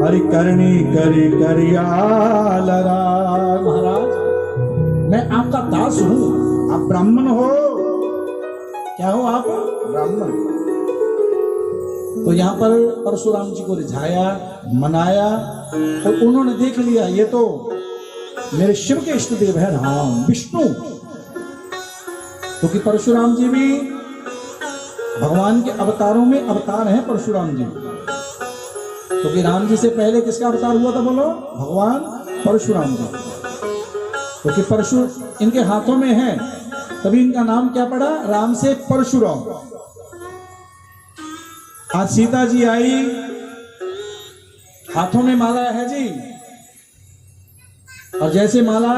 हरि करनी करी करियालरा। महाराज, मैं आपका दास हूं, आप ब्राह्मण हो। क्या हो आप? ब्राह्मण। तो यहां पर परशुराम जी को रिझाया, मनाया, और उन्होंने देख लिया ये तो मेरे शिव के इष्ट देव है राम, विष्णु। क्योंकि परशुराम जी भी भगवान के अवतारों में अवतार हैं परशुराम जी। क्योंकि राम जी से पहले किसका अवतार हुआ था बोलो? भगवान परशुराम जी। क्योंकि परशु इनके हाथों में है, तभी इनका नाम क्या पड़ा? राम से परशुराम। आज सीता जी आई, हाथों में माला है जी, और जैसे माला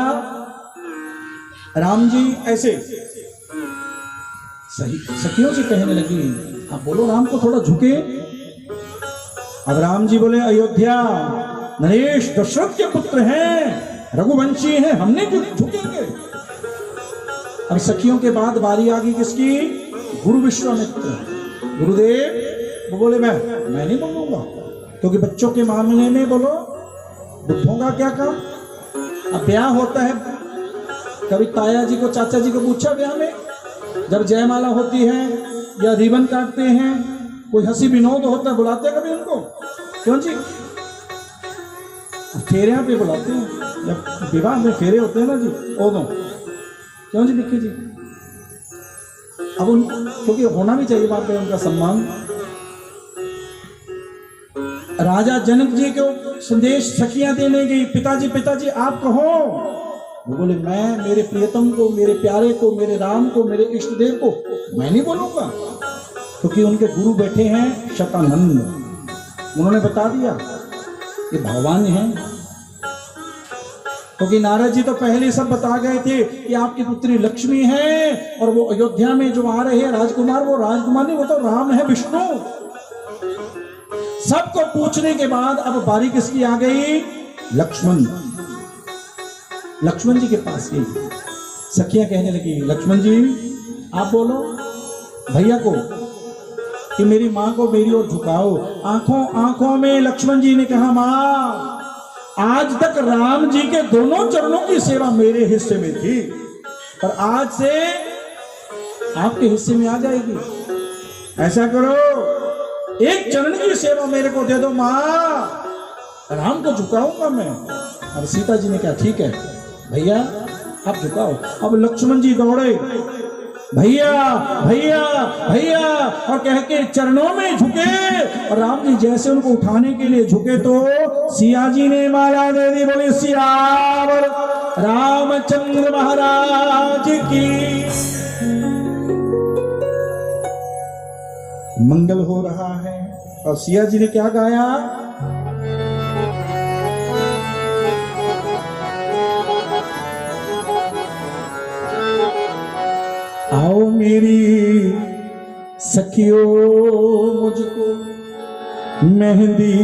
राम जी ऐसे सही सखियों से कहने लगी, आप बोलो राम को थोड़ा झुके। अब राम जी बोले, अयोध्या नरेश दशरथ के पुत्र हैं, रघुवंशी हैं, हमने क्यों झुकेंगे। अब सखियों के बाद बारी आ गई किसकी? गुरु विश्वामित्र। गुरुदेव वो बोले, मैं नहीं बोलूंगा, क्योंकि बच्चों के मामले में बोलो बुद्धों का क्या काम। अब ब्याह होता है, कभी ताया जी को, चाचा जी को पूछा ब्याह में, जब जयमाला होती है या रिबन काटते हैं, कोई हंसी विनोद होता है, बुलाते हैं कभी उनको? क्यों जी? फेरे पे बुलाते हैं, जब विवाह में फेरे होते हैं ना जी, ओदों। क्यों जी विक्की जी? अब उन, क्योंकि होना भी चाहिए बात है, उनका सम्मान। राजा जनक जी को संदेश सखियां देने गई, पिताजी पिताजी आप कहो। वो बोले, मैं मेरे प्रियतम को, मेरे प्यारे को, मेरे राम को, मेरे इष्ट देव को मैं नहीं बोलूंगा, क्योंकि उनके गुरु बैठे हैं शतानंद। उन्होंने बता दिया ये भगवान हैं, क्योंकि नारद जी तो पहले सब बता गए थे कि आपकी पुत्री लक्ष्मी है, और वो अयोध्या में जो आ रहे हैं राजकुमार, वो राजकुमार नहीं, वो तो राम है, विष्णु। सबको पूछने के बाद अब बारी किसकी आ गई? लक्ष्मण। लक्ष्मण जी के पास गई, सखियां कहने लगी, लक्ष्मण जी आप बोलो भैया को कि मेरी माँ को मेरी ओर झुकाओ। आंखों आंखों में लक्ष्मण जी ने कहा, माँ आज तक राम जी के दोनों चरणों की सेवा मेरे हिस्से में थी, पर आज से आपके हिस्से में आ जाएगी। ऐसा करो, एक चरण की सेवा मेरे को दे दो माँ, राम को झुकाऊंगा मैं। अब सीता जी ने कहा ठीक है भैया आप झुकाओ। अब लक्ष्मण जी दौड़े, भैया भैया भैया और कह के चरणों में झुके, और राम जी जैसे उनको उठाने के लिए झुके तो सिया जी ने माला दे दी। बोले सियावर रामचंद्र महाराज की मंगल हो रहा है। और सिया जी ने क्या गाया? आओ मेरी सखियों मुझको मेहंदी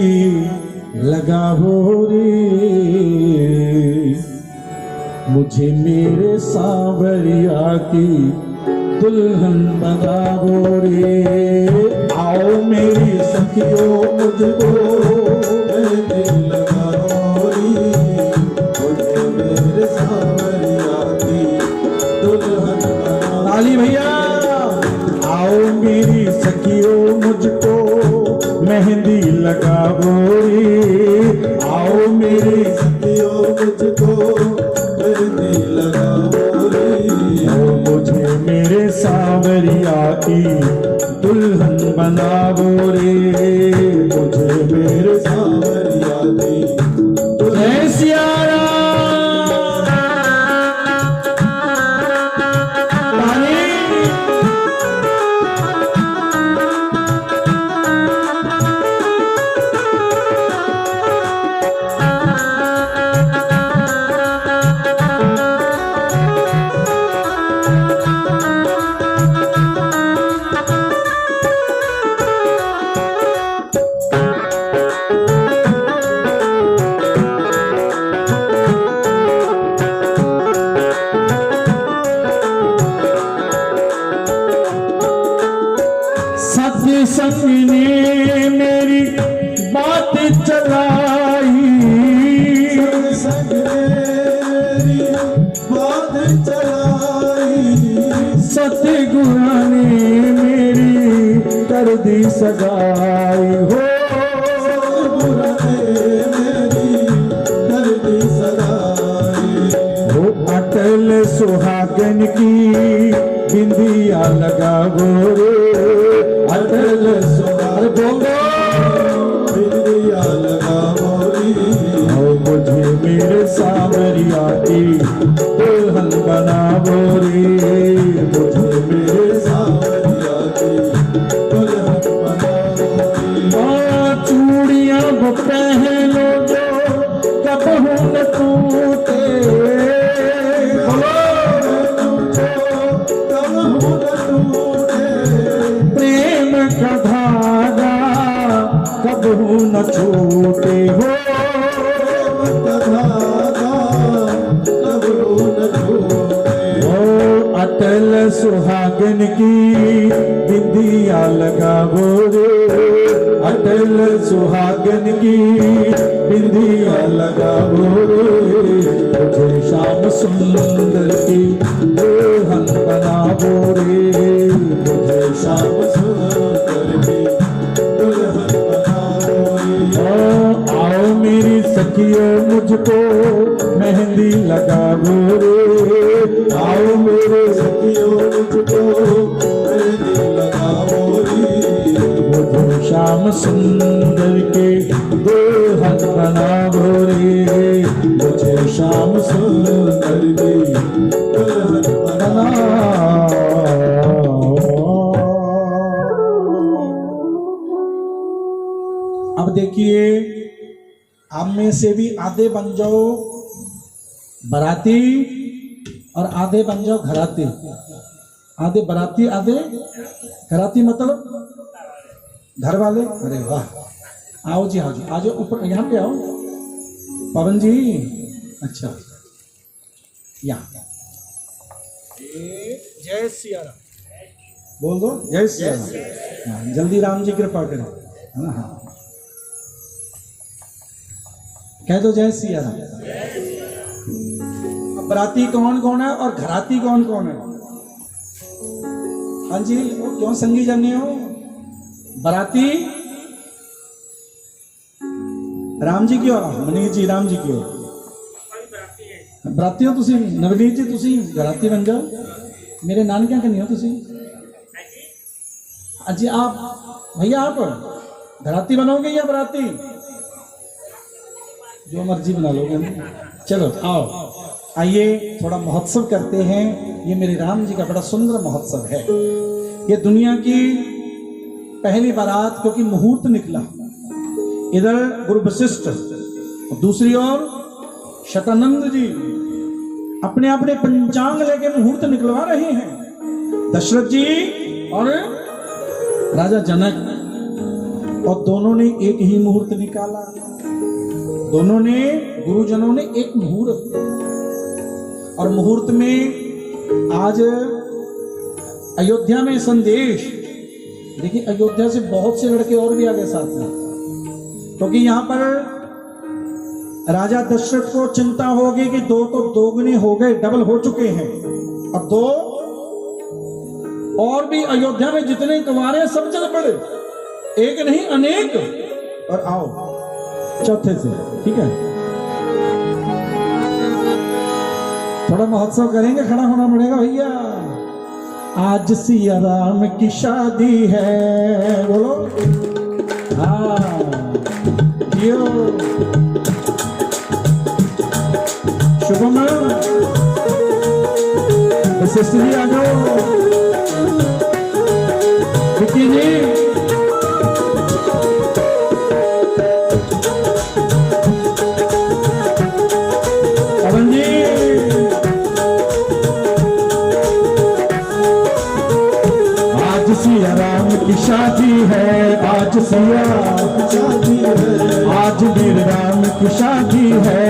लगाओ रे, मुझे मेरे सांवरिया की दुल्हन बनाओ रे। आओ मेरी सखियों मुझको मेहंदी लगाओ रे, मुझे मेरे सांवरिया की दुल्हन बनाओ। ताली भैया। आओ मेरी सखियों मुझको मेहंदी लगाओ रे, आओ मेरी सखियों मुझको मेहंदी लगाओ रे, मुझे मेरे सांवरिया की दुल्हन बनाओ रे, मुझे मेरे सांवरिया की। जय सिया राम। संग ने मेरी बात चलाई, संग ने मेरी बात चलाई, सतगुरु ने मेरी कर दी सगाई हो, सतगुरु ने मेरी कर दी सगाई हो। अटल सुहागन की बिंदिया लगाओ रे, अटल सुहाग बोलो बिंदिया लगाओ रे, मुझे मेरे सांवरिया की दुल्हन बनाओ रे, मुझे मेरे सांवरिया की दुल्हन बनाओ रे। चूड़ियां पहनो जो कबहू न टूटे, कबहू न छूटे हो, कबहू न छूटे हो। अटल सुहागन की बिंदिया लगाओ रे, अटल सुहागन की बिंदिया लगाओ रे, मुझे श्याम सुंदर की दुल्हन बनाओ रे, मुझे श्याम सुंदर की दुल्हन बनाओ रे। आओ मेरी सखियों मुझको मेहंदी लगाओ रे, आओ मेरे सखियों मुझको मेहंदी लगाओ रे, मुझे श्याम सुंदर के दुल्हन बनाओ रे, मुझे श्याम सुंदर के दुल्हन बनाओ। अब देखिए, आप में से भी आधे बन जाओ बराती और आधे बन जाओ घराती। आधे बराती आधे घराती, मतलब घर वाले। अरे वाह, आओ जी, आओ जी, आ जाओ ऊपर, यहाँ पे आओ पवन जी। अच्छा, यहाँ जय सिया राम। बोल दो जय श्री राम। हाँ, जल्दी राम जी कृपा करें, है ना। हाँ, कह दो जय श्री राम। अब बराती कौन कौन है और घराती कौन कौन है? हाँ जी, क्यों संगी जानी हो? बराती राम जी की ओर, मनीष जी राम जी की ओर। बराती हो तुसी, नवनीत जी तुसी घराती बन जाओ। मेरे नानकियां कन्नी हो तुसी। अजी आप भैया आप घराती बनोगे या बराती? जो मर्जी बना लोगे। चलो आओ, आइए थोड़ा महोत्सव करते हैं। ये मेरे राम जी का बड़ा सुंदर महोत्सव है। ये दुनिया की पहली बारात, क्योंकि मुहूर्त निकला। इधर गुरु वशिष्ठ, दूसरी ओर शतानंद जी अपने अपने पंचांग लेके मुहूर्त निकलवा रहे हैं। दशरथ जी और राजा जनक, और दोनों ने एक ही मुहूर्त निकाला। दोनों ने, गुरुजनों ने एक मुहूर्त, और मुहूर्त में आज अयोध्या में संदेश। देखिए अयोध्या से बहुत से लड़के और भी आ गए साथ में, क्योंकि यहां पर राजा दशरथ को चिंता होगी कि दो तो दोगुने हो गए, डबल हो चुके हैं, और दो और भी अयोध्या में जितने कुंवारे हैं सब जगह पड़े, एक नहीं अनेक। और आओ चौथे से, ठीक है, थोड़ा महोत्सव करेंगे, खड़ा होना पड़ेगा भैया। आज सिया राम की शादी है, बोलो हाँ यो शुभम वशिष्ठ जी आ जाओ, विक्की जी पवन जी, आज सिया राम की शादी है, आज सिया शादी है, आज वीर राम की शादी है,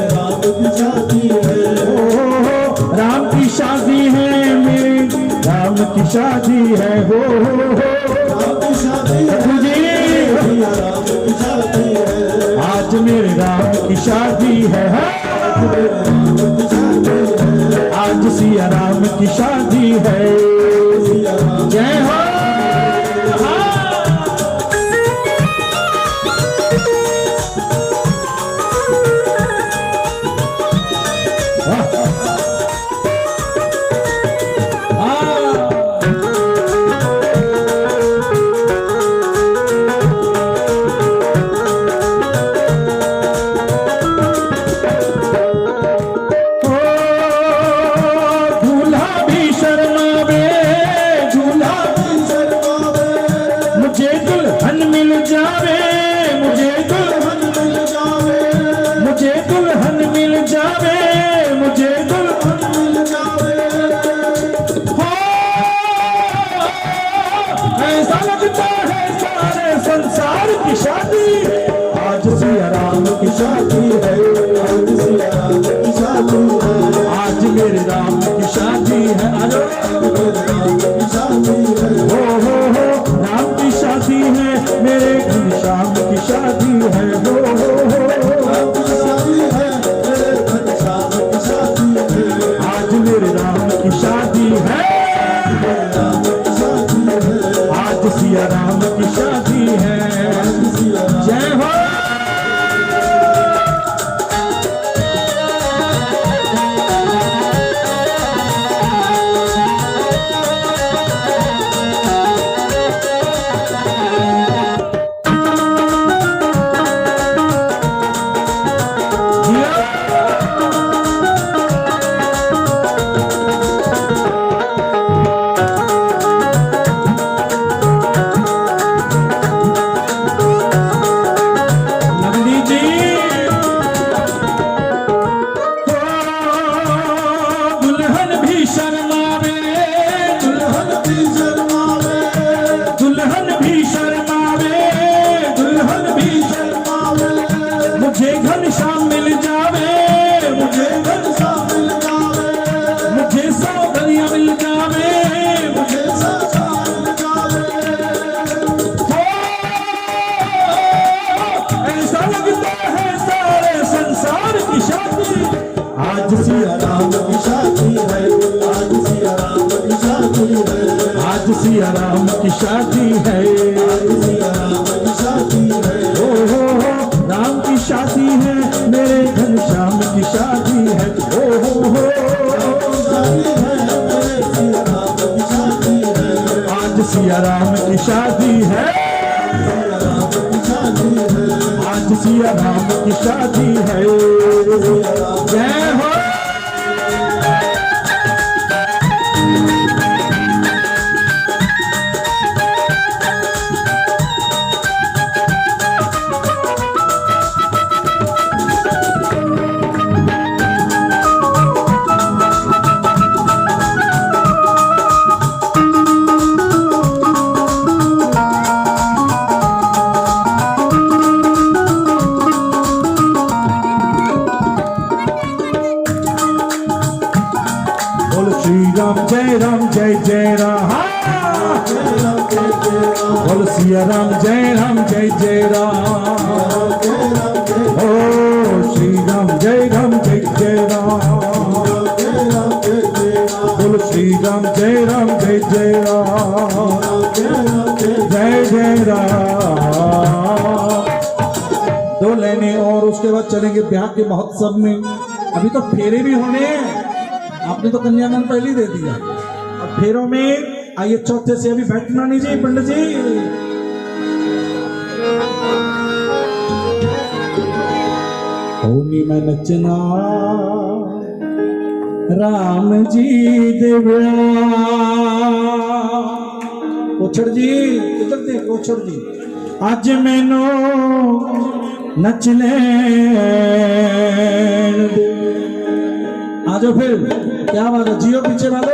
राम की शादी है, ओ राम की शादी है, मेरी राम की शादी है, हो राम की शादी है, राम की शादी है, आज मेरे राम की शादी है, आज सिया राम की शादी है। जय हो। दूल्हा भी शर्मावे, दूल्हा भी आज सिया राम की शादी है, ओ हो राम की शादी है, मेरे घनश्याम की शादी है, ओ हो आज सिया राम की शादी है, आज सिया राम की शादी है। जय हो। राम जय जय राम, बोल सिया राम जय जय राम, ओ श्री राम जय जय राम, बोल श्री राम जय जय राम, जय जय राम। दो लेने और उसके बाद चलेंगे ब्याह के महोत्सव में। अभी तो फेरे भी होने हैं, आपने तो कन्यादान पहले ही दे दिया, अब फेरों में आइए। चौथे से अभी बैठना नहीं जी पंडित जी। होनी में नचना राम जी देव्या। कोछड़ जी किधर थे? कोछड़ जी आज मैनू नच ले, आ जाओ फिर। क्या बात है, जियो पीछे वालों।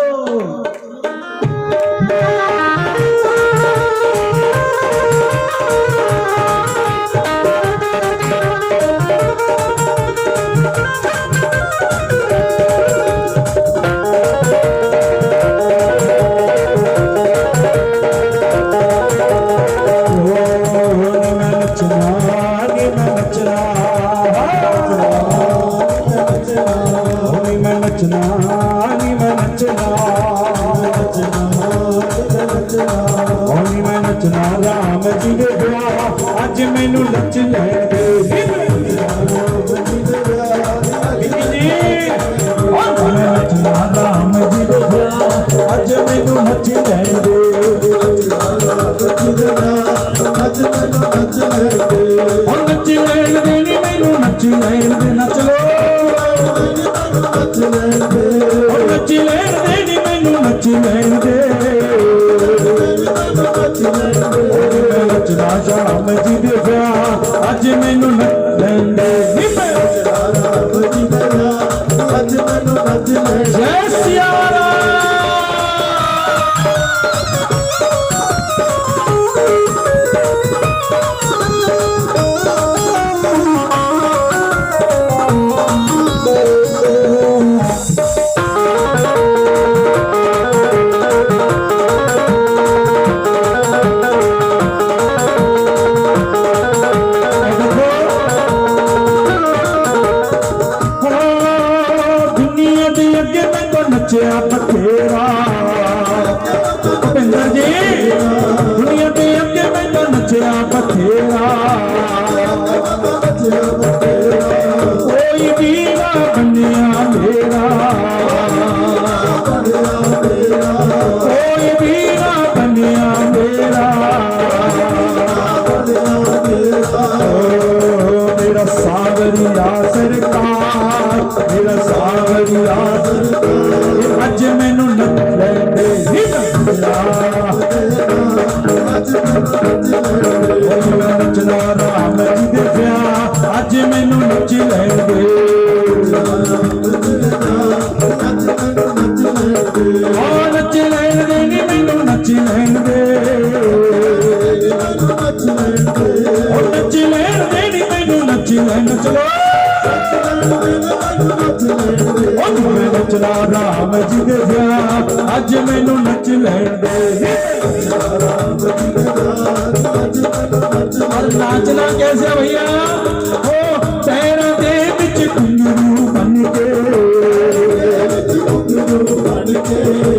राम जी दे ब्याह अज मैनू नच ले दे, नचना राम जी दे ब्याह अज मैनू नच ले दे, नच लैन देनी मैनू नच लैन दे, नच लो नच लैन देनी मैनू नच लैन दे, नचना श्याम जी दे ब्याह अज मैनू नच लैन दे, जय सिया राम। नचिया बथेरा भुपिंदर जी, दुनिया के अगे मैंने नचिया बथेरा, कोई वीरा बनिया मेरा, कोई वीरा बनिया मेरा, मेरा सावरिया सरकार, मेरा सावरिया अज मैनू नच ले दे, नचना राम जी दे ब्याह अज मैनू नच ले दे, नच लैन देनी मैनू नच लैन दे, नच लैन देनी मैनू नच लैन, चलो नचना राम जी दे ब्याह अज मैनू नच लैन दे, और नाचना कैसे भैया, ओ पैरों दे विच घुंघरू बन के,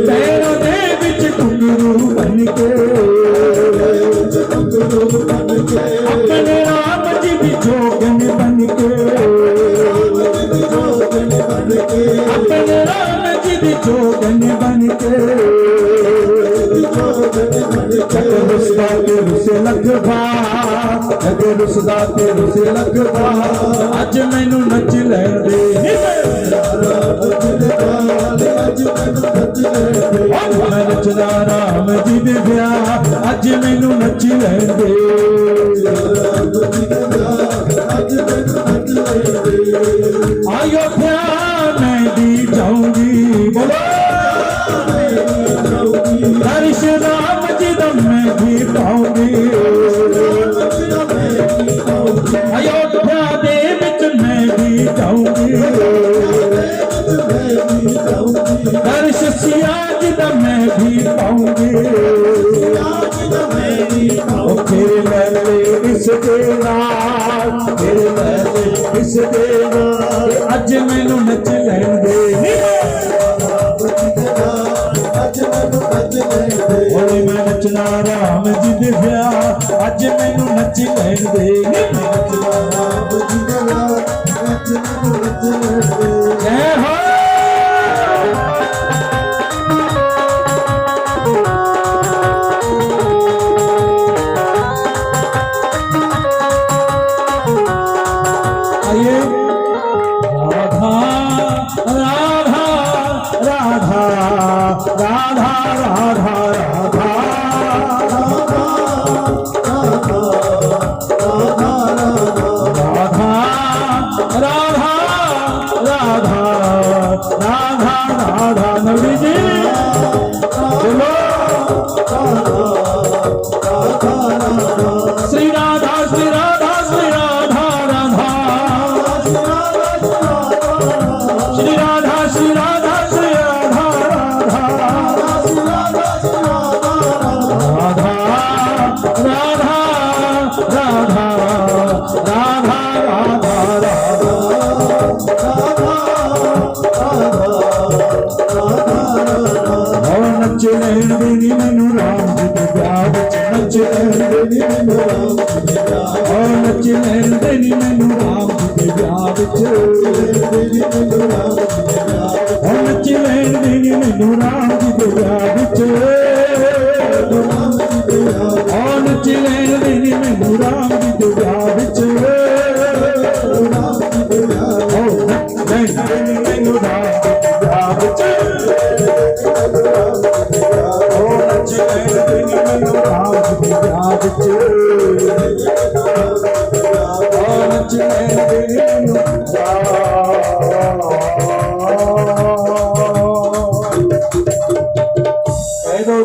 पैरों दे विच जग रुसदा ते रुसे लगदा, जग रुसदा ते रुसे लगदा, अज मैनू नच लैण दे। मैं नचदा राम जी दे ब्याह, अज मैनू नच लैण दे। अयोध्या मैं दी जाऊंगी, बोलो दर्श राम जी दम मैं भी पाऊंगी। अयोध्या दे विच मैं भी जाऊंगी, दर्श सिया जी दम मैं भी पाऊंगी। तेरे लैले इस दे नाल, तेरे लैले इस दे नाल, अज मैनू नच लैण दे। मैं नचना राम जी दे ब्याह, अज मैनू नच लैण दे।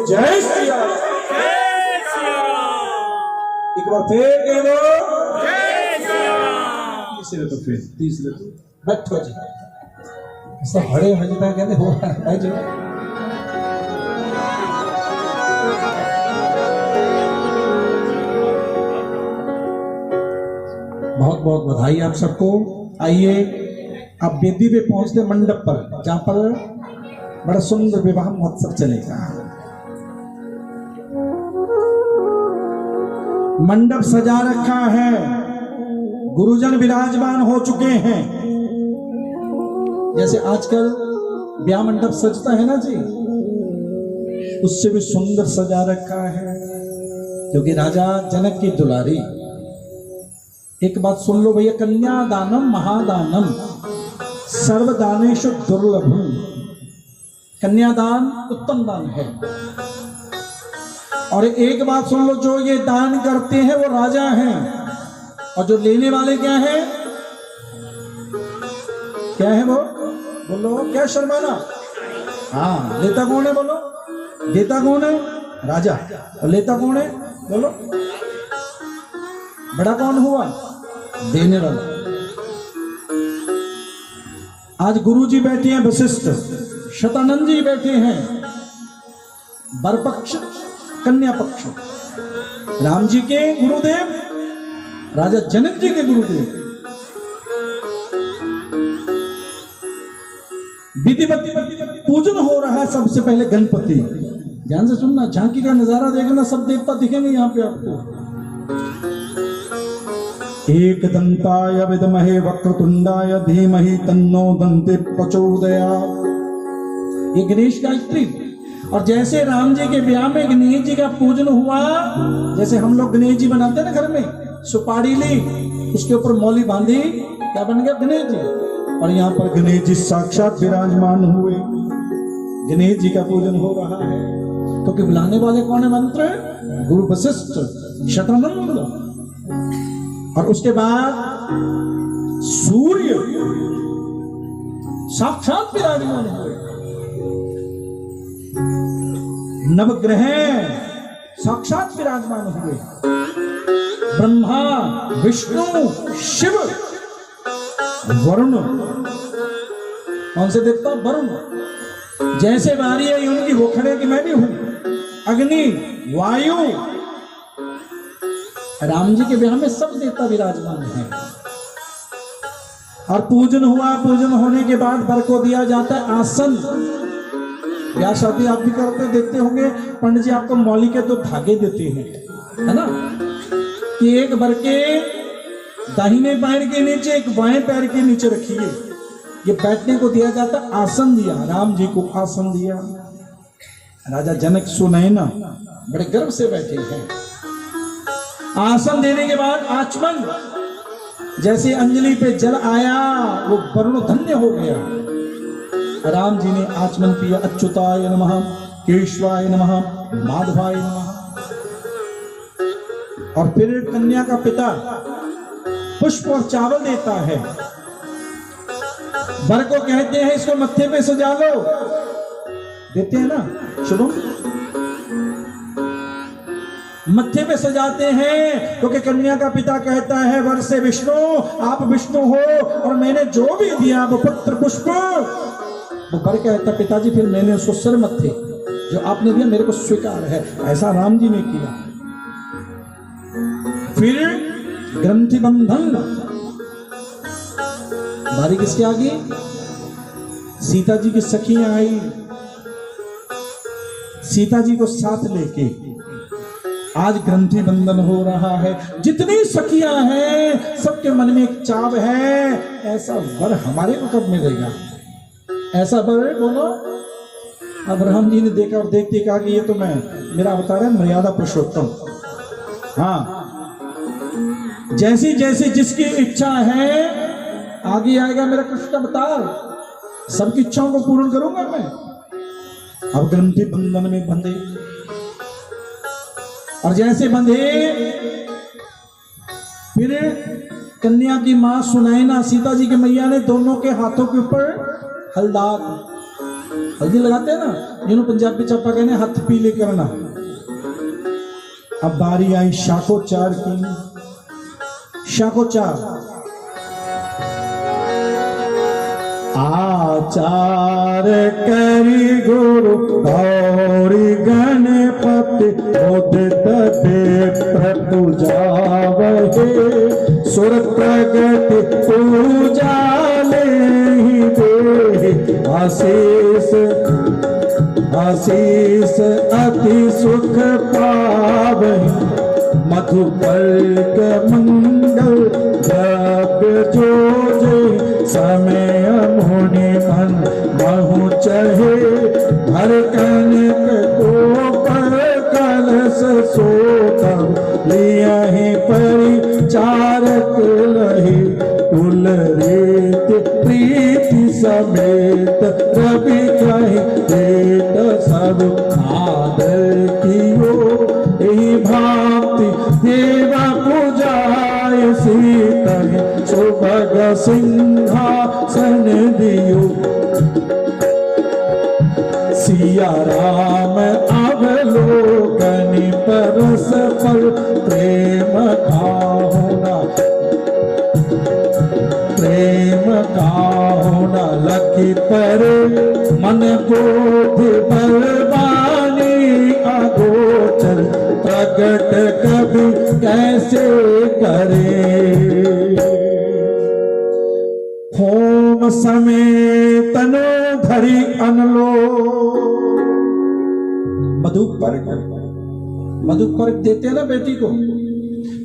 जय हो तीसरे बैठो जी, सब बड़े हजता कहते हो जी। बहुत बहुत बधाई आप सबको। आइए आप वेदी पे पहुंचते मंडप पर, जहां पर बड़ा सुंदर विवाह महोत्सव चलेगा। मंडप सजा रखा है, गुरुजन विराजमान हो चुके हैं। जैसे आजकल ब्याह मंडप सजता है ना जी, उससे भी सुंदर सजा रखा है, क्योंकि राजा जनक की दुलारी। एक बात सुन लो भैया, कन्यादानम महादानम सर्वदानेषु दुर्लभम। कन्यादान उत्तम दान है। और एक बात सुन लो, जो ये दान करते हैं वो राजा हैं, और जो लेने वाले क्या है? क्या है वो? बोलो, क्या शर्माना? हाँ, लेता कौन है? बोलो, देता कौन है? राजा। और लेता कौन है? बोलो, बड़ा कौन हुआ? देने वाला। आज गुरु जी बैठे हैं वशिष्ठ, शतानंद जी बैठे हैं वर पक्ष कन्या पक्ष, राम जी के गुरुदेव राजा जनक जी के गुरुदेव। विधिवत पूजन हो रहा है सबसे पहले गणपति। ध्यान से सुनना, झांकी का नजारा देखना, सब देवता दिखेंगे यहाँ पे आपको। एक दंताय विद्महे वक्रतुंडाय धीमहि तन्नो दंते प्रचोदयात्। ये गणेश गायत्री और जैसे राम जी के ब्याह में गणेश जी का पूजन हुआ, जैसे हम लोग गणेश जी बनाते हैं ना घर में, सुपारी ली, उसके ऊपर मौली बांधी, क्या बन गया गणेश जी। और यहाँ पर गणेश जी साक्षात विराजमान हुए, गणेश जी का पूजन हो रहा है। क्योंकि बुलाने वाले कौन है? मंत्र गुरु वशिष्ठ शतानंद। और उसके बाद सूर्य साक्षात विराजमान हुए, नवग्रह साक्षात विराजमान हुए, ब्रह्मा विष्णु शिव वरुण, कौन से देवता? वरुण। जैसे बारी आई उनकी वो खड़े कि मैं भी हूं, अग्नि वायु। राम जी के ब्याह में सब देवता विराजमान हैं। और पूजन हुआ, पूजन होने के बाद वर को दिया जाता है आसन। ब्याह शादी आप भी करते देखते होंगे, पंडित जी आपको मौली के 2 धागे देते हैं, है ना, कि एक वर के दाहिने पैर के नीचे, एक बाएं पैर के नीचे रखिए। ये बैठने को दिया जाता, आसन दिया, राम जी को आसन दिया। राजा जनक सुनैना बड़े गर्व से बैठे हैं। आसन देने के बाद आचमन, जैसे अंजलि पे जल आया वो वरुण धन्य हो गया। राम जी ने आचमन किया, अच्युताय नमः, केशवाय नमः, माधवाय नमः। और फिर कन्या का पिता पुष्प और चावल देता है। वर को कहते हैं इसको मत्थे पे सजा लो, देते हैं ना शुभम, मत्थे पे सजाते हैं। क्योंकि कन्या का पिता कहता है वर से, विष्णु आप विष्णु हो और मैंने जो भी दिया वो पुत्र पुष्प। वो वर कहता पिताजी फिर मैंने उसको सर मत्थे, जो आपने दिया मेरे को स्वीकार है। ऐसा राम जी ने किया। फिर ग्रंथि बंधन, बारी किसके आ गई? सीता जी की सखियां आई, सीता जी को साथ लेके आज ग्रंथि बंधन हो रहा है। जितनी सखियां हैं सबके मन में एक चाव है, ऐसा वर हमारे को कब मिलेगा? ऐसा वर बोलो। अब्राहम जी ने देखा और देखते कहा कि ये तो मैं, मेरा अवतार है मर्यादा पुरुषोत्तम। हाँ, जैसी जैसी जिसकी इच्छा है आगे आएगा मेरा कृष्ण अवतार, सबकी इच्छाओं को पूर्ण करूंगा मैं। अब ग्रंथि बंधन में बंधे, और जैसे बंधे फिर कन्या की मां सुनैना सीता जी के मैया ने दोनों के हाथों के ऊपर हलदार, हल्दी लगाते हैं ना, जिन्होंने पंजाबी चप्पा कहने हाथ पीले करना। अब बारी आई शाकोचार की। शाकोचार, आचार करी गुरु गौरी गणपति उदित पूजावहे, सुर प्रगति पूजा ले दे, आशीष आशीष अति सुख पावहि, मधुपर्क मंगल द्रव्य जो समय मुनि मन बहु चहे, हर कनक गोपर कलश सोतम, लियहि परिचारक लहि, कुल रीत प्रीति समेत, रवि कहि देत सब आदर कियो, यही भांति देवा पूजाय सीतहि, सुभग सिंहासन दियो। सिया राम अवलोकनि परस्पर, प्रेम काहुना प्रेम काहुना, लखि पर मन बोध बलवानी, अगोचर प्रगट कभी कैसे करे, होम समय तनो धरि अनलो। मधुपर्क देते हैं ना बेटी को,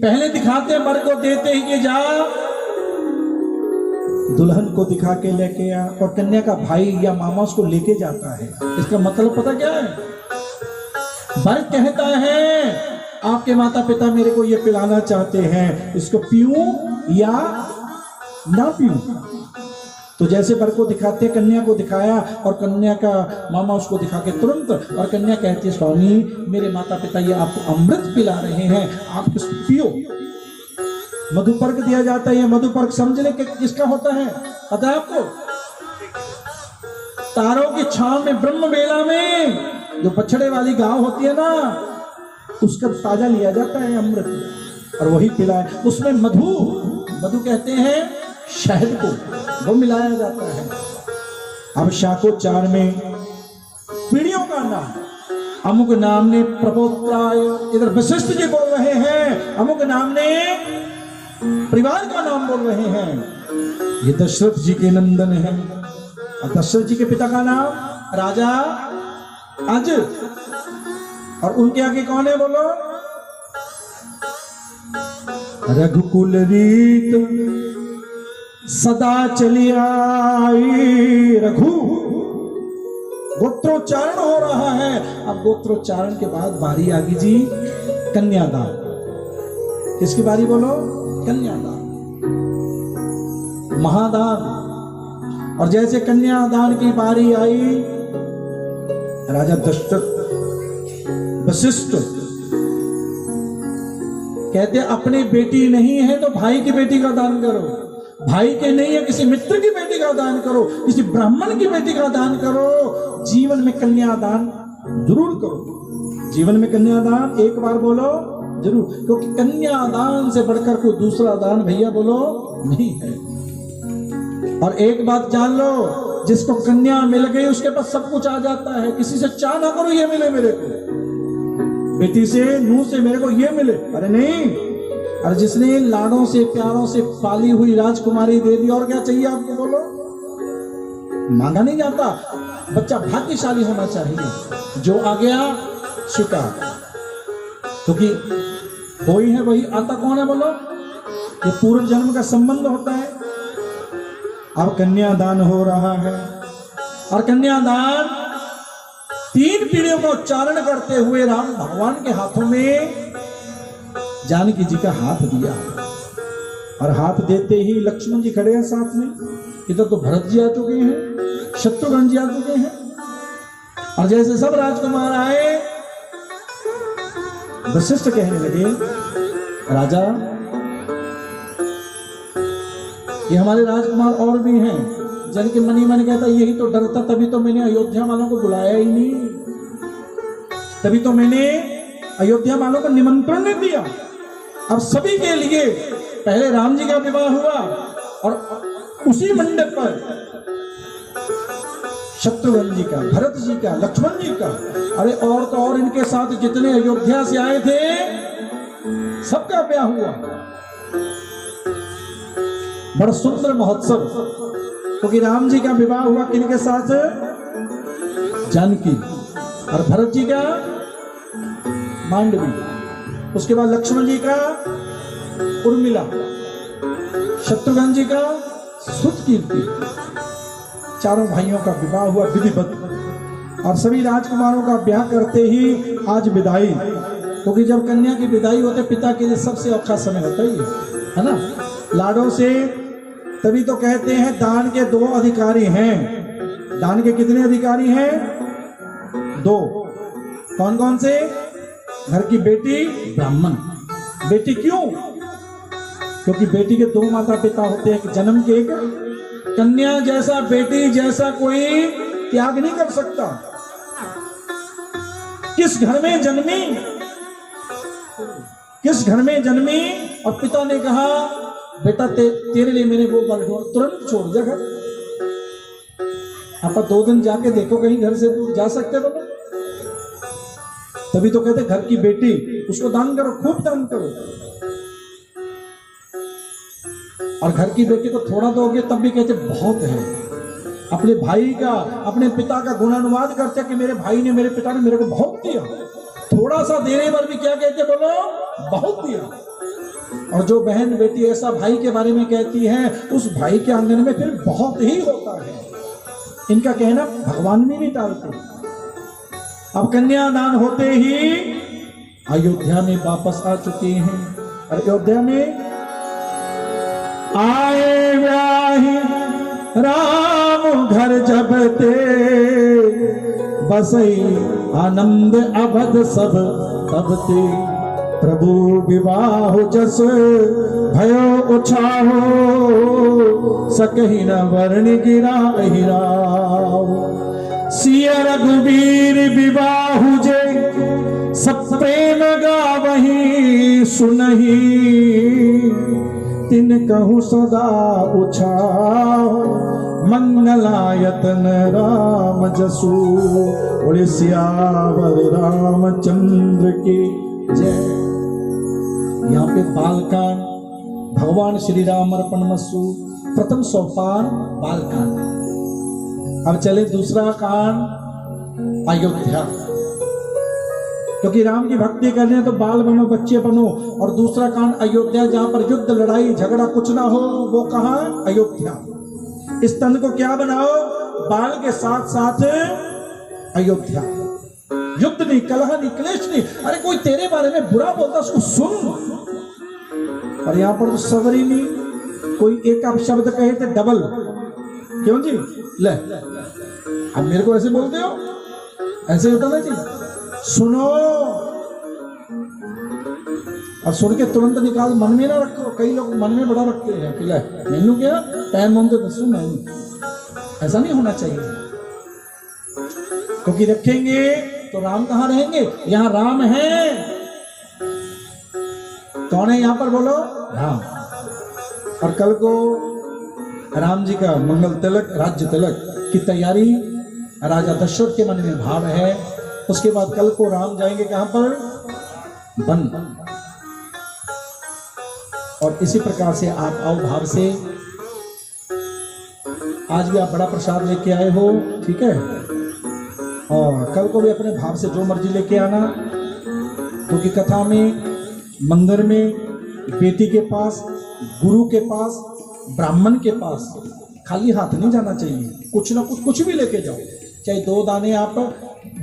पहले दिखाते हैं वर को देते ही कि जा दुल्हन को दिखा के लेके आ, और कन्या का भाई या मामा उसको लेके जाता है। इसका मतलब पता क्या है? वर कहता है आपके माता पिता मेरे को ये पिलाना चाहते हैं, इसको पीऊं या ना पीऊं? तो जैसे वर को दिखाते कन्या को दिखाया, और कन्या का मामा उसको दिखा के तुरंत, और कन्या कहती है स्वामी मेरे माता पिता ये आपको अमृत पिला रहे हैं, आप किसको पियो। मधुपर्क दिया जाता है। ये मधुपर्क समझने के किसका होता है पता है आपको? तारों की छांव में ब्रह्म बेला में जो बछड़े वाली गांव होती है ना, उसका ताजा लिया जाता है अमृत, और वही पिलाए। उसमें मधु कहते हैं शहद को, वो मिलाया जाता है। अब शाकोचार में पीढ़ियों का नाम, अमुक नाम ने प्रपोत्राय, इधर वशिष्ठ जी बोल रहे हैं, अमुक नाम ने परिवार का नाम बोल रहे हैं। ये दशरथ जी के नंदन है, और दशरथ जी के पिता का नाम राजा अज, और उनके आगे कौन है बोलो? रघुकुल रीत सदा चली आई। रघु गोत्रोच्चारण हो रहा है। अब गोत्रोच्चारण के बाद बारी आ गई जी कन्यादान। किसकी बारी बोलो? कन्यादान, महादान। और जैसे कन्यादान की बारी आई, राजा दशरथ वशिष्ठ कहते अपनी बेटी नहीं है तो भाई की बेटी का दान करो, भाई के नहीं है किसी मित्र की बेटी का दान करो, किसी ब्राह्मण की बेटी का दान करो। जीवन में कन्यादान जरूर करो। जीवन में कन्यादान एक बार बोलो जरूर, क्योंकि कन्यादान से बढ़कर कोई दूसरा दान भैया बोलो नहीं है। और एक बात जान लो, जिसको कन्या मिल गई उसके पास सब कुछ आ जाता है। किसी से चाह ना करो ये मिले मेरे को, बेटी से नूह से मेरे को ये मिले, अरे नहीं। और जिसने लाड़ों से प्यारों से पाली हुई राजकुमारी दे दी, और क्या चाहिए आपको बोलो? मांगा नहीं जाता। बच्चा भाग्यशाली होना चाहिए, जो आ गया स्वीकार, क्योंकि कोई है वही आता। कौन है बोलो? ये पूर्व जन्म का संबंध होता है। अब कन्यादान हो रहा है, और कन्यादान 3 पीढ़ियों का उच्चारण करते हुए राम भगवान के हाथों में जानकी जी का हाथ दिया, और हाथ देते ही लक्ष्मण जी खड़े हैं साथ में। इधर तो भरत जी आ चुके हैं, शत्रुघ्न जी आ चुके हैं, और जैसे सब राजकुमार आए, वशिष्ठ कहने लगे राजा ये हमारे राजकुमार और भी हैं। जन के मनी मन कहता यही तो डर था, तभी तो मैंने अयोध्या वालों को बुलाया ही नहीं, तभी तो मैंने अयोध्या वालों को निमंत्रण नहीं दिया। अब सभी के लिए पहले राम जी का विवाह हुआ, और उसी मंडप पर शत्रुघ्न जी का, भरत जी का, लक्ष्मण जी का, अरे और तो और इनके साथ जितने अयोध्या से आए थे सबका ब्याह हुआ। बड़ा सुंदर महोत्सव, क्योंकि राम जी का विवाह हुआ किनके साथ? जानकी, और भरत जी का मांडवी, उसके बाद लक्ष्मण जी का उर्मिला, शत्रुघ्न जी का सुतकीर्ति। चारों भाइयों का विवाह हुआ विधिवत, और सभी राजकुमारों का ब्याह करते ही आज विदाई, क्योंकि जब कन्या की विदाई होते पिता के लिए सबसे औखा समय होता है ना, लाडों से। तभी तो कहते हैं दान के 2 अधिकारी हैं। दान के कितने अधिकारी हैं? 2। कौन कौन से? घर की बेटी, ब्राह्मण। बेटी क्यों? क्योंकि बेटी के 2 माता पिता होते हैं, एक जन्म के, एक कन्या जैसा बेटी जैसा कोई त्याग नहीं कर सकता। किस घर में जन्मी, किस घर में जन्मी, और पिता ने कहा बेटा तेरे लिए मैंने वो बाल ढूंढ, तुरंत छोड़ जा घर। आप 2 दिन जाके देखो कहीं घर से दूर जा सकते बोलो? तभी तो कहते घर की बेटी, उसको दान करो, खूब दान करो। और घर की बेटी को थोड़ा दोगे तब भी कहते बहुत है। अपने भाई का, अपने पिता का गुणानुवाद करते कि मेरे भाई ने, मेरे पिता ने मेरे को बहुत दिया। थोड़ा सा देने पर भी क्या कहते बोलो? बहुत दिया। और जो बहन बेटी ऐसा भाई के बारे में कहती है, उस भाई के आंगन में फिर बहुत ही होता है। इनका कहना भगवान भी नहीं टालते। अब कन्यादान होते ही अयोध्या में वापस आ चुके हैं। अयोध्या में आए व्याही राम घर जब ते, बसई आनंद अवध सब तब ते। प्रभु विवाह जस भयो उछाहो, सकहि न वर्ण गिरा हिराव। सिय रघुवीर विवाह जे, सब प्रेम गावही सुनही। तिन कहु सदा उछाहो, मंगलायतन राम जसु। बोले सियावर रामचंद्र की जय। यहाँ पे बालकांड भगवान श्री राम अर्पणमस्तु, प्रथम सोपान बालकांड। अब चले दूसरा कांड अयोध्या। क्योंकि राम की भक्ति करनी है तो बाल बनो, बच्चे बनो। और दूसरा कांड अयोध्या, जहां पर युद्ध लड़ाई झगड़ा कुछ ना हो, वो कहां? अयोध्या। इस तन को क्या बनाओ? बाल के साथ साथ अयोध्या। युद्ध नहीं, कलह नहीं, क्लेश नहीं। अरे कोई तेरे बारे में बुरा बोलता उसको सुन। और यहां पर तो सबर ही नहीं, कोई एक आप शब्द कहे थे डबल। क्यों जी? ले अब मेरे को ऐसे बोलते हो, ऐसे होता ना जी। सुनो और सुन के तुरंत निकाल, मन में ना रखो। कई लोग मन में बड़ा रखते हैं कि मैनू क्या टाइम हम तो दसू मैनू। ऐसा नहीं होना चाहिए, क्योंकि रखेंगे तो राम कहां रहेंगे? यहां राम है। कौन है यहां पर? बोलो राम। और कल को राम जी का मंगल तिलक, राज्य तिलक की तैयारी राजा दशरथ के मन में भाव है। उसके बाद कल को राम जाएंगे कहां पर? वन। और इसी प्रकार से आप आओ भाव से। आज भी आप बड़ा प्रसाद लेके आए हो, ठीक है। और कल को भी अपने भाव से जो मर्जी लेके आना, क्योंकि कथा में, मंदिर में, बेटी के पास, गुरु के पास, ब्राह्मण के पास खाली हाथ नहीं जाना चाहिए। कुछ ना कुछ भी लेके जाओ। चाहे 2 दाने आप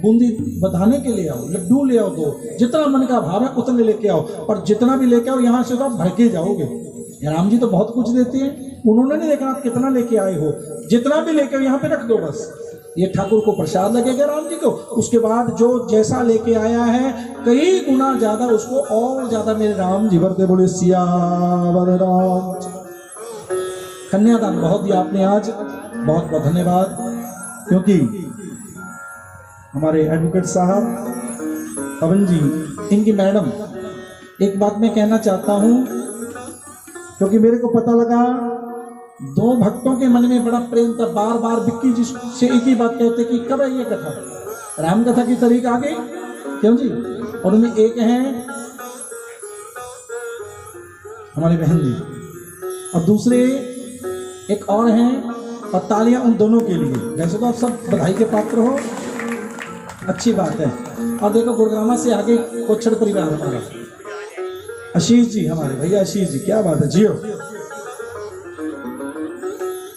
बूंदी बधाने के लिए आओ, लड्डू ले आओ 2, जितना मन का भाव है उतने लेके आओ। और जितना भी लेके आओ यहाँ से तो आप भड़के जाओगे। राम जी तो बहुत कुछ देते हैं, उन्होंने नहीं देखा आप कितना लेके आए हो। जितना भी लेके आओ यहाँ पे रख दो बस। ये ठाकुर को प्रसाद लगेगा राम जी को। उसके बाद जो जैसा लेके आया है कई गुना ज्यादा उसको और ज्यादा मेरे राम जी भरते। बोले सियावर राम। कन्यादान बहुत दिया आपने आज, बहुत बहुत धन्यवाद। क्योंकि हमारे एडवोकेट साहब पवन जी, इनकी मैडम, एक बात मैं कहना चाहता हूं, क्योंकि मेरे को पता लगा 2 भक्तों के मन में बड़ा प्रेम था। बार बार विक्की जी से एक ही बात कहते कि कब है ये कथा, राम कथा की तारीख आ गई। क्यों जी? और उनमें एक है हमारी बहन जी, और दूसरे एक और हैं। और तालियां उन दोनों के लिए। वैसे तो आप सब बधाई के पात्र हो, अच्छी बात है। और देखो गुरुग्रामा से आगे कोछड़ परिवार हमारा, आशीष जी, हमारे भैया आशीष जी, क्या बात है, जियो।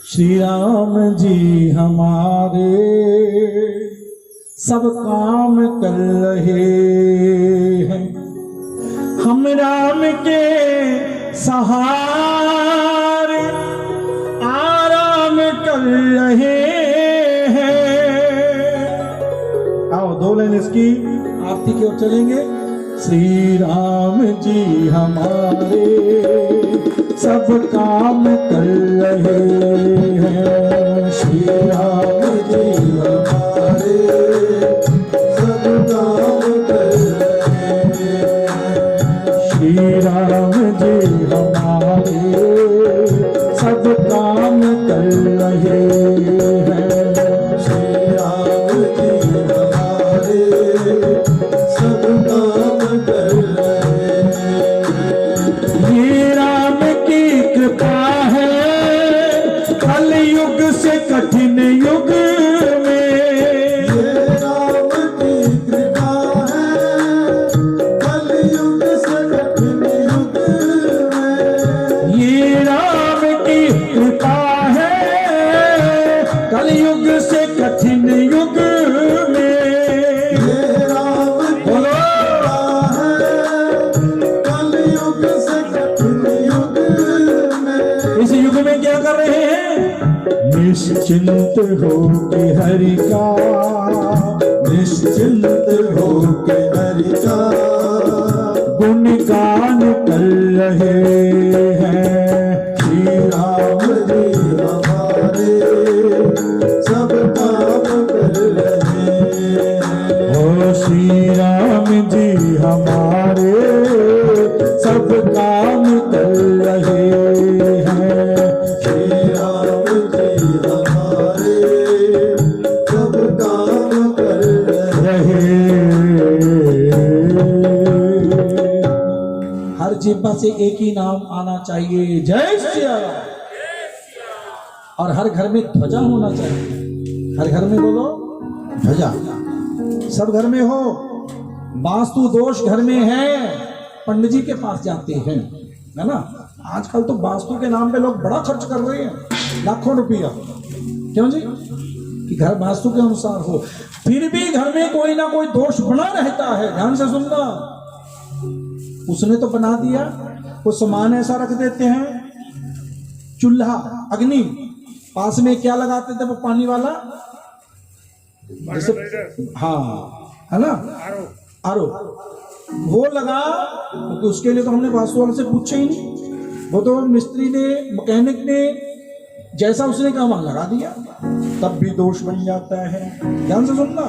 श्री राम जी हमारे सब काम कर रहे हैं, हम राम के सहारे आराम कर रहे हैं। आओ 2 लाइन इसकी आरती की ओर चलेंगे। श्री राम जी हमारे सब काम कर रहे हैं, श्री राम जी हमारे सब काम कर रहे हैं, श्री राम जी हमारे सब काम कर रहे हैं, श्री राम जी हमारे सब काम कर रहे हैं। ये राम की कृपा है कलयुग से कठिन युग में, ये राम की कृपा है कलयुग से कठिन युग हरि का गुणगान कर रहे हैं। श्री राम जी हमारे सब काम कर रहे हैं। ओ श्री राम जी हमारे सब काम कर रहे हैं। श्री राम जी हमारे सब काम कर रहे हर जिब्बा से एक ही नाम आना चाहिए, जय सिया राम। और हर घर में ध्वजा होना चाहिए। हर घर में बोलो ध्वजा, सब घर में हो। वास्तु दोष घर में है, पंडित जी के पास जाते हैं, है ना। आजकल तो वास्तु के नाम पे लोग बड़ा खर्च कर रहे हैं, लाखों रुपया। क्यों जी? कि घर वास्तु के अनुसार हो, फिर भी घर में कोई ना कोई दोष बना रहता है। ध्यान से सुनना, उसने तो बना दिया, वो सामान ऐसा रख देते हैं, चूल्हा अग्नि, पास में क्या लगाते थे वो पानी वाला, जैसे हाँ है ना, आरो, वो लगा। तो उसके लिए तो हमने वास्तु वाले से पूछे ही नहीं, वो तो मिस्त्री ने, मैकेनिक ने जैसा उसने कहा वहां लगा दिया, तब भी दोष बन जाता है। ध्यान से सुनना,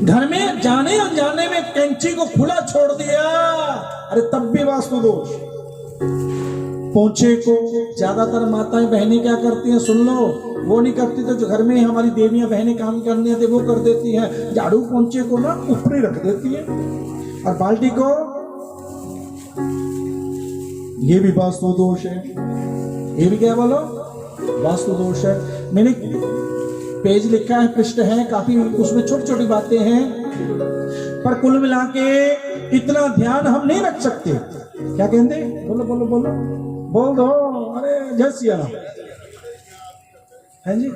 घर में जाने अनजाने में कैंची को खुला छोड़ दिया, अरे तब भी वास्तु दोष। पोंछे को ज्यादातर माताएं बहनें क्या करती हैं, सुन लो, वो नहीं करती तो जो घर में हमारी देवियां बहनें काम करने थे वो कर देती हैं। झाड़ू पोंछे को ना ऊपर रख देती है, और बाल्टी को, ये भी वास्तु दोष है। ये भी क्या बोलो, वास्तु दोष है। मैंने पेज लिखा है, पृष्ठ है काफी, उसमें छोटी छोटी बातें हैं, पर कुल मिला के इतना ध्यान हम नहीं रख सकते। क्या कहते, बोलो बोलो बोलो बोल दो, अरे जय सिया राम है जी।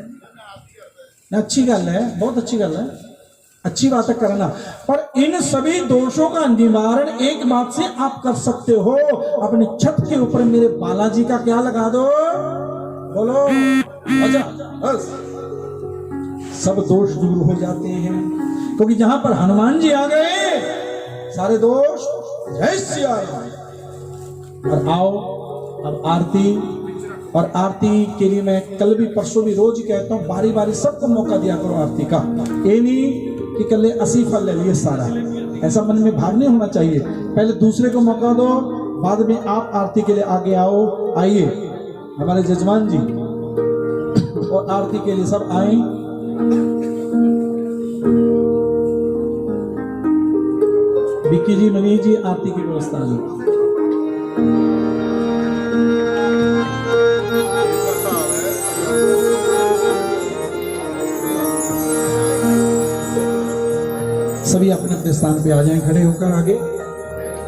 अच्छी गल है, बहुत अच्छी गल है, अच्छी बातें करना। पर इन सभी दोषों का निवारण एक बात से आप कर सकते हो, अपने छत के ऊपर मेरे बालाजी का क्या लगा दो, बोलो अच्छा, बस सब दोष दूर हो जाते हैं। क्योंकि जहां पर हनुमान जी आ गए सारे दोष, जय सिया राम। और आओ अब आरती, और आरती के लिए मैं कल भी परसों भी रोज कहता हूँ, बारी बारी सबको मौका दिया करो आरती का। ये नहीं कि कल 80 फल ले लिए सारा, ऐसा मन में भाव नहीं होना चाहिए। पहले दूसरे को मौका दो, बाद में आप आरती के लिए आगे आओ। आइए हमारे जजमान जी और आरती के लिए सब आए। विक्की जी, मनीष जी, आरती की व्यवस्था जी। सभी अपने अपने स्थान पे आ जाएं, खड़े होकर आगे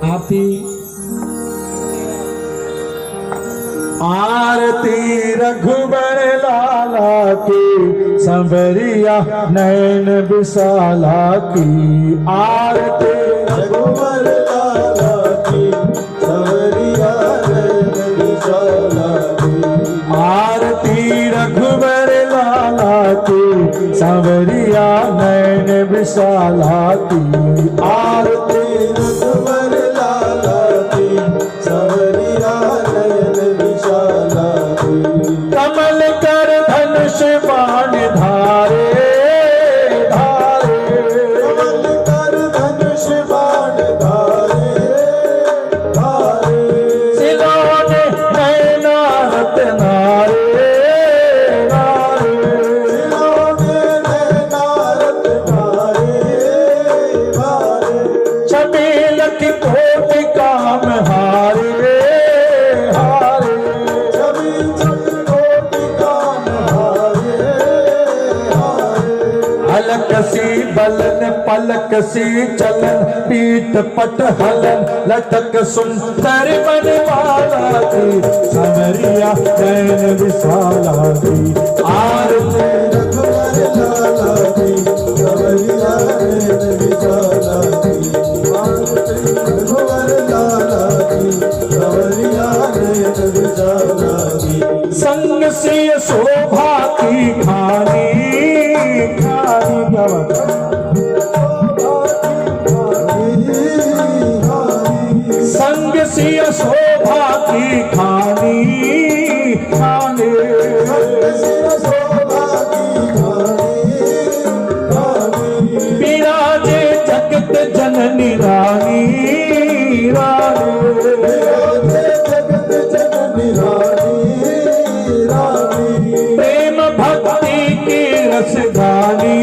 आरती। आरती रघुबर लाला की, संवरिया नैन विशाला की। आरती रघुबर लाला की, संवरिया नैन विशाला की। आरती रघुबर लाला की, संवरिया नैन विशाला की। आरती रघुबर लाला की, संवरिया नैन विशाला की। कमल कर धनुष बाण धारे, धारे कमल कर धनुष बाण धारे, धारे। सिलोने नैना रत्नारे, नारे। सिलोने नैना रत्नारे, धारे। छबील की कोटि काम हारे, हारे। छवि छवि कोटि काम हारे, हारे। अलक सी बलन पलक सी चलन, पीठ पट हलन लटक सुंदर बनवाला की। संवरिया नैन विशाला की। आरती रघुबर लाला की, संवरिया नैन विशाला की। आरती रघुबर लाला की, संवरिया नैन विशाला की। संग से शोभा की खानी, खानी गवा। सिय शोभा की खानी खाने विराजे जगत जननी रानी प्रेम भक्ति की रसधानी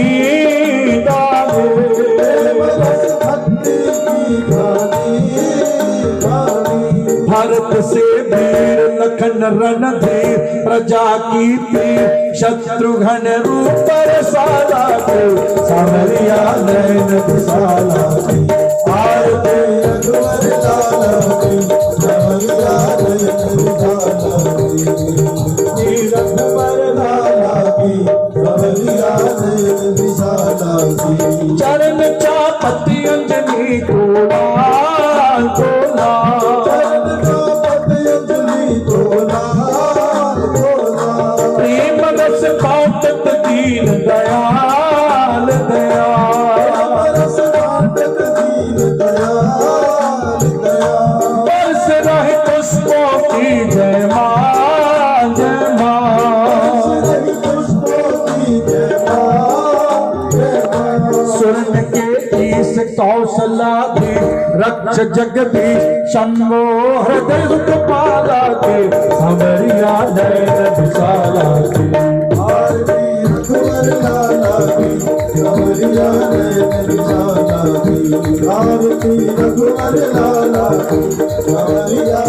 भरत से वीर लखन रणधीर प्रजा की पीर शत्रुघ्न रूप रसाला के सामरिया नयन विशाला की आरती रघुवर लाला की सावरिया नयन विशाला की रघुवर लाला की सावरिया नयन विशाला की चरण चापति अंजनी तोला प्रेम रस पाटत दीन दयाल बरस रहे पुष्पों की जय मां जय मां स्वर्ण के ईश कौशलाधि रक्ष जगदीश शंभो हृदय सुखपाला के सावरिया नयन विशाला के आरती रघुवर लाला की सावरिया नयन विशाला की आरती रघुवर लाला की सावरिया